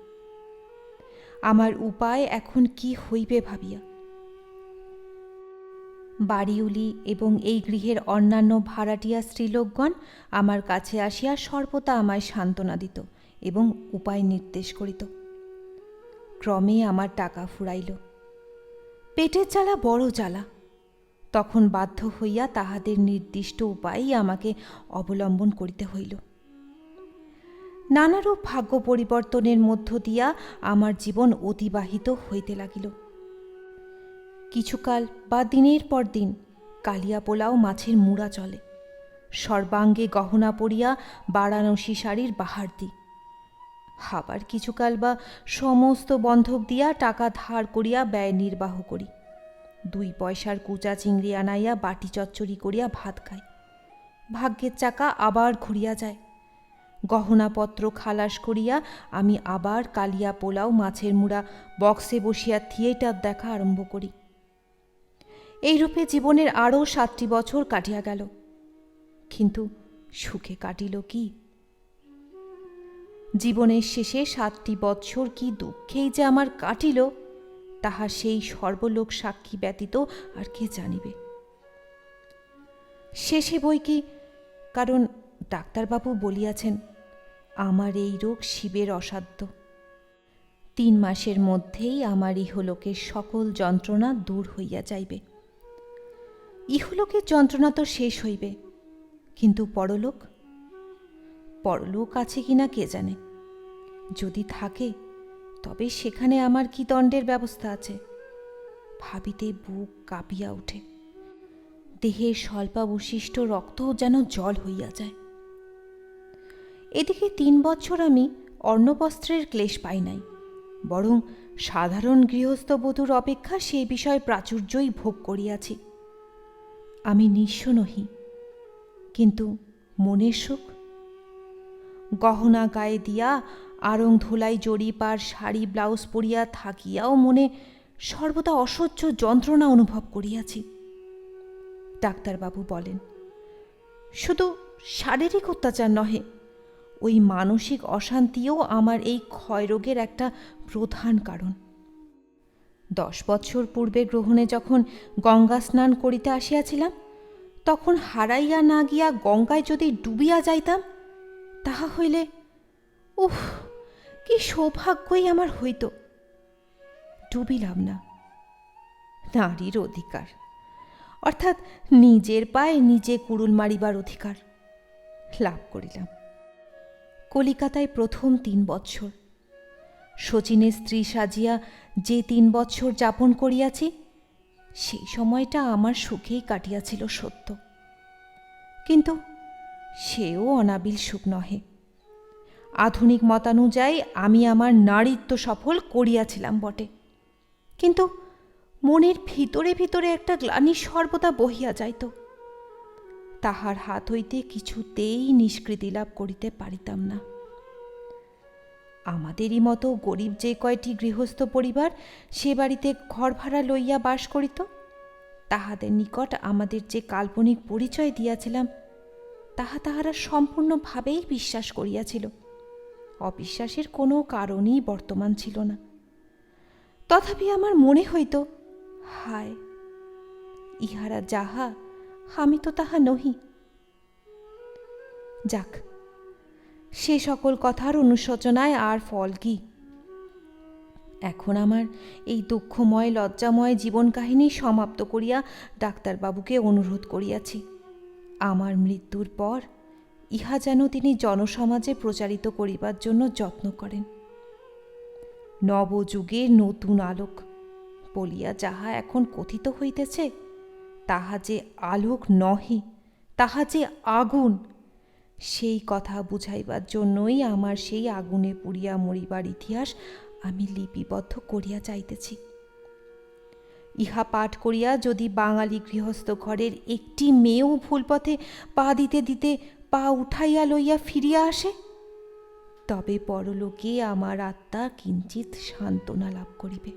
আমার উপায় এখন কি হইবে ভাবিয়া। বাড়িউলি এবং এই গৃহের অন্যান্য ভাড়াটিয়া স্ত্রীলোকগণ আমার কাছে আসিয়া সর্বদা আমায় সান্ত্বনা দিত এবং উপায় নির্দেশ করিত। ক্রমে আমার টাকা ফুরাইল। পেটের জ্বালা বড় জ্বালা। তখন বাধ্য হইয়া তাহাদের নির্দিষ্ট উপায়ই আমাকে অবলম্বন করিতে হইল। নানারূপ ভাগ্য পরিবর্তনের মধ্য দিয়া আমার জীবন অতিবাহিত হইতে লাগিল। কিছুকাল বা দিনের পর দিন কালিয়া পোলাও মাছের মুড়া চলে। সর্বাঙ্গে গহনা পরিয়া বারাণসী শাড়ির বাহার দিই। আবার কিছুকাল বা সমস্ত বন্ধক দিয়া টাকা ধার করিয়া ব্যয় নির্বাহ করি। 2 পয়সার কুচা চিংড়ি আনাইয়া বাটি চচ্চড়ি করিয়া ভাত খাই। ভাগ্যের চাকা আবার ঘুরিয়া যায়। গহনাপত্র খালাস করিয়া আমি আবার কালিয়া পোলাও মাছের মুড়া বক্সে বসিয়া থিয়েটার দেখা আরম্ভ করি। এইরূপে জীবনের আরও 7টি বছর কাটিয়া গেল। কিন্তু সুখে কাটিল কি? জীবনের শেষে 7টি বৎসর কি দুঃখেই যে আমার কাটিল, তাহা সেই সর্বলোক সাক্ষী ব্যতীত আর কে জানিবে। শেষে বই কি, কারণ ডাক্তারবাবু বলিয়াছেন আমার এই রোগ শিবের অসাধ্য। 3 মাসের মধ্যেই আমার ইহলোকের সকল যন্ত্রণা দূর হইয়া যাইবে। ইহলোকের যন্ত্রণা তো শেষ হইবে, কিন্তু পরলোক, পরলোক আছে কিনা কে জানে। যদি থাকে তবে সেখানে আমার কি দণ্ডের ব্যবস্থা আছে, ভাবিতে বুক কাঁপিয়া ওঠে। দেহের স্বল্পাবশিষ্ট রক্তও যেন জল হইয়া যায়। এদিকে 3 বৎসর আমি অন্নবস্ত্রের ক্লেশ পাই নাই, বরং সাধারণ গৃহস্থ বধূর অপেক্ষা সেই বিষয়ে প্রাচুর্যই ভোগ করিয়াছি। আমি নিঃস্ব নহি, কিন্তু মনের সুখ। গহনা গায়ে দিয়া আড়ং ধোলাই জরিপ আর শাড়ি ব্লাউজ পরিয়া থাকিয়াও মনে সর্বদা অসহ্য যন্ত্রণা অনুভব করিয়াছি। ডাক্তারবাবু বলেন, শুধু শারীরিক অত্যাচার নহে, ওই মানসিক অশান্তিও আমার এই ক্ষয়রোগের একটা প্রধান কারণ। 10 বৎসর পূর্বে গ্রহণে যখন গঙ্গা স্নান করিতে আসিয়াছিলাম, তখন হারাইয়া না গিয়া গঙ্গায় যদি ডুবিয়া যাইতাম, তাহা হইলে উফ, কি সৌভাগ্যই আমার হইত। ডুবিলাম না। নারীর অধিকার, অর্থাৎ নিজের পায়ে নিজে কুড়ুল মারিবার অধিকার লাভ করিলাম। কলিকাতায় প্রথম 3 বৎসর শচীনের স্ত্রী সাজিয়া যে 3 বৎসর যাপন করিয়াছি, সেই সময়টা আমার সুখেই কাটিয়াছিল সত্য, কিন্তু সেও অনাবিল সুখ নহে। আধুনিক মতানুযায়ী আমি আমার নারীত্ব সফল করিয়াছিলাম বটে, কিন্তু মনের ভিতরে ভিতরে একটা গ্লানি সর্বদা বহিয়া যাইত। তাহার হাত হইতে কিছুতেই নিষ্কৃতি লাভ করিতে পারিতাম না। আমাদেরই মতো গরিব যে কয়টি গৃহস্থ পরিবার সে বাড়িতে ঘর ভাড়া লইয়া বাস করিত, তাহাদের নিকট আমাদের যে কাল্পনিক পরিচয় দিয়াছিলাম, তাহারা সম্পূর্ণভাবেই বিশ্বাস করিয়াছিল। অবিশ্বাসের কোনো কারণই বর্তমান ছিল না। তথাপি আমার মনে হইত, হায়, ইহারা যাহা আমি তো তাহা নহি। যাক, সে সকল কথার অনুশোচনায় আর ফল কি? এখন আমার এই দুঃখময় লজ্জাময় জীবন কাহিনী সমাপ্ত করিয়া ডাক্তারবাবুকে অনুরোধ করিয়াছি, আমার মৃত্যুর পর ইহা যেন তিনি জনসমাজে প্রচারিত করিবার জন্য যত্ন করেন। নবযুগের নতুন আলোক বলিয়া যাহা এখন কথিত হইতেছে, তাহা যে আলোক নহে, তাহা যে আগুন, সেই কথা বুঝাইবার জন্যই আমার সেই আগুনে পুড়িয়া মরিবার ইতিহাস আমি লিপিবদ্ধ করিয়া যাইতেছি। ইহা পাঠ করিয়া যদি বাঙালি গৃহস্থ ঘরের একটি মেয়েও ভুল পথে পা দিতে দিতে পা উঠাইয়া লইয়া ফিরিয়া আসে, তবে পরলোকে আমার আত্মা কিঞ্চিৎ সান্ত্বনা লাভ করিবে।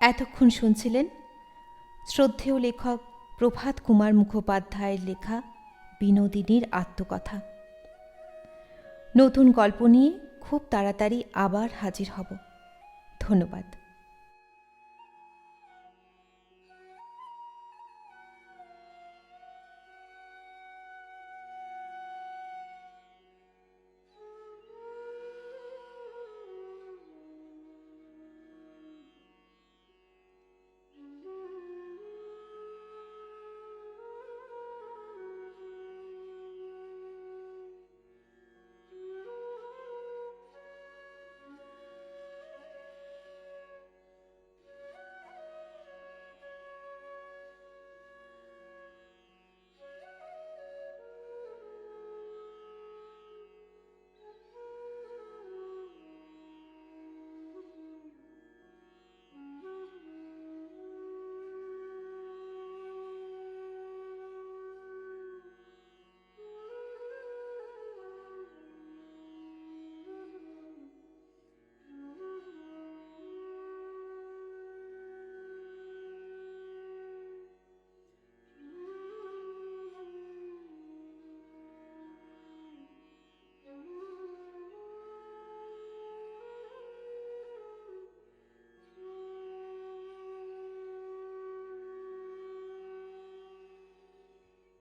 এতক্ষণ শুনছিলেন শ্রদ্ধেয় লেখক প্রভাত কুমার মুখোপাধ্যায়ের লেখা বিনোদিনীর আত্মকথা। নতুন গল্প নিয়ে খুব তাড়াতাড়ি আবার হাজির হব। ধন্যবাদ।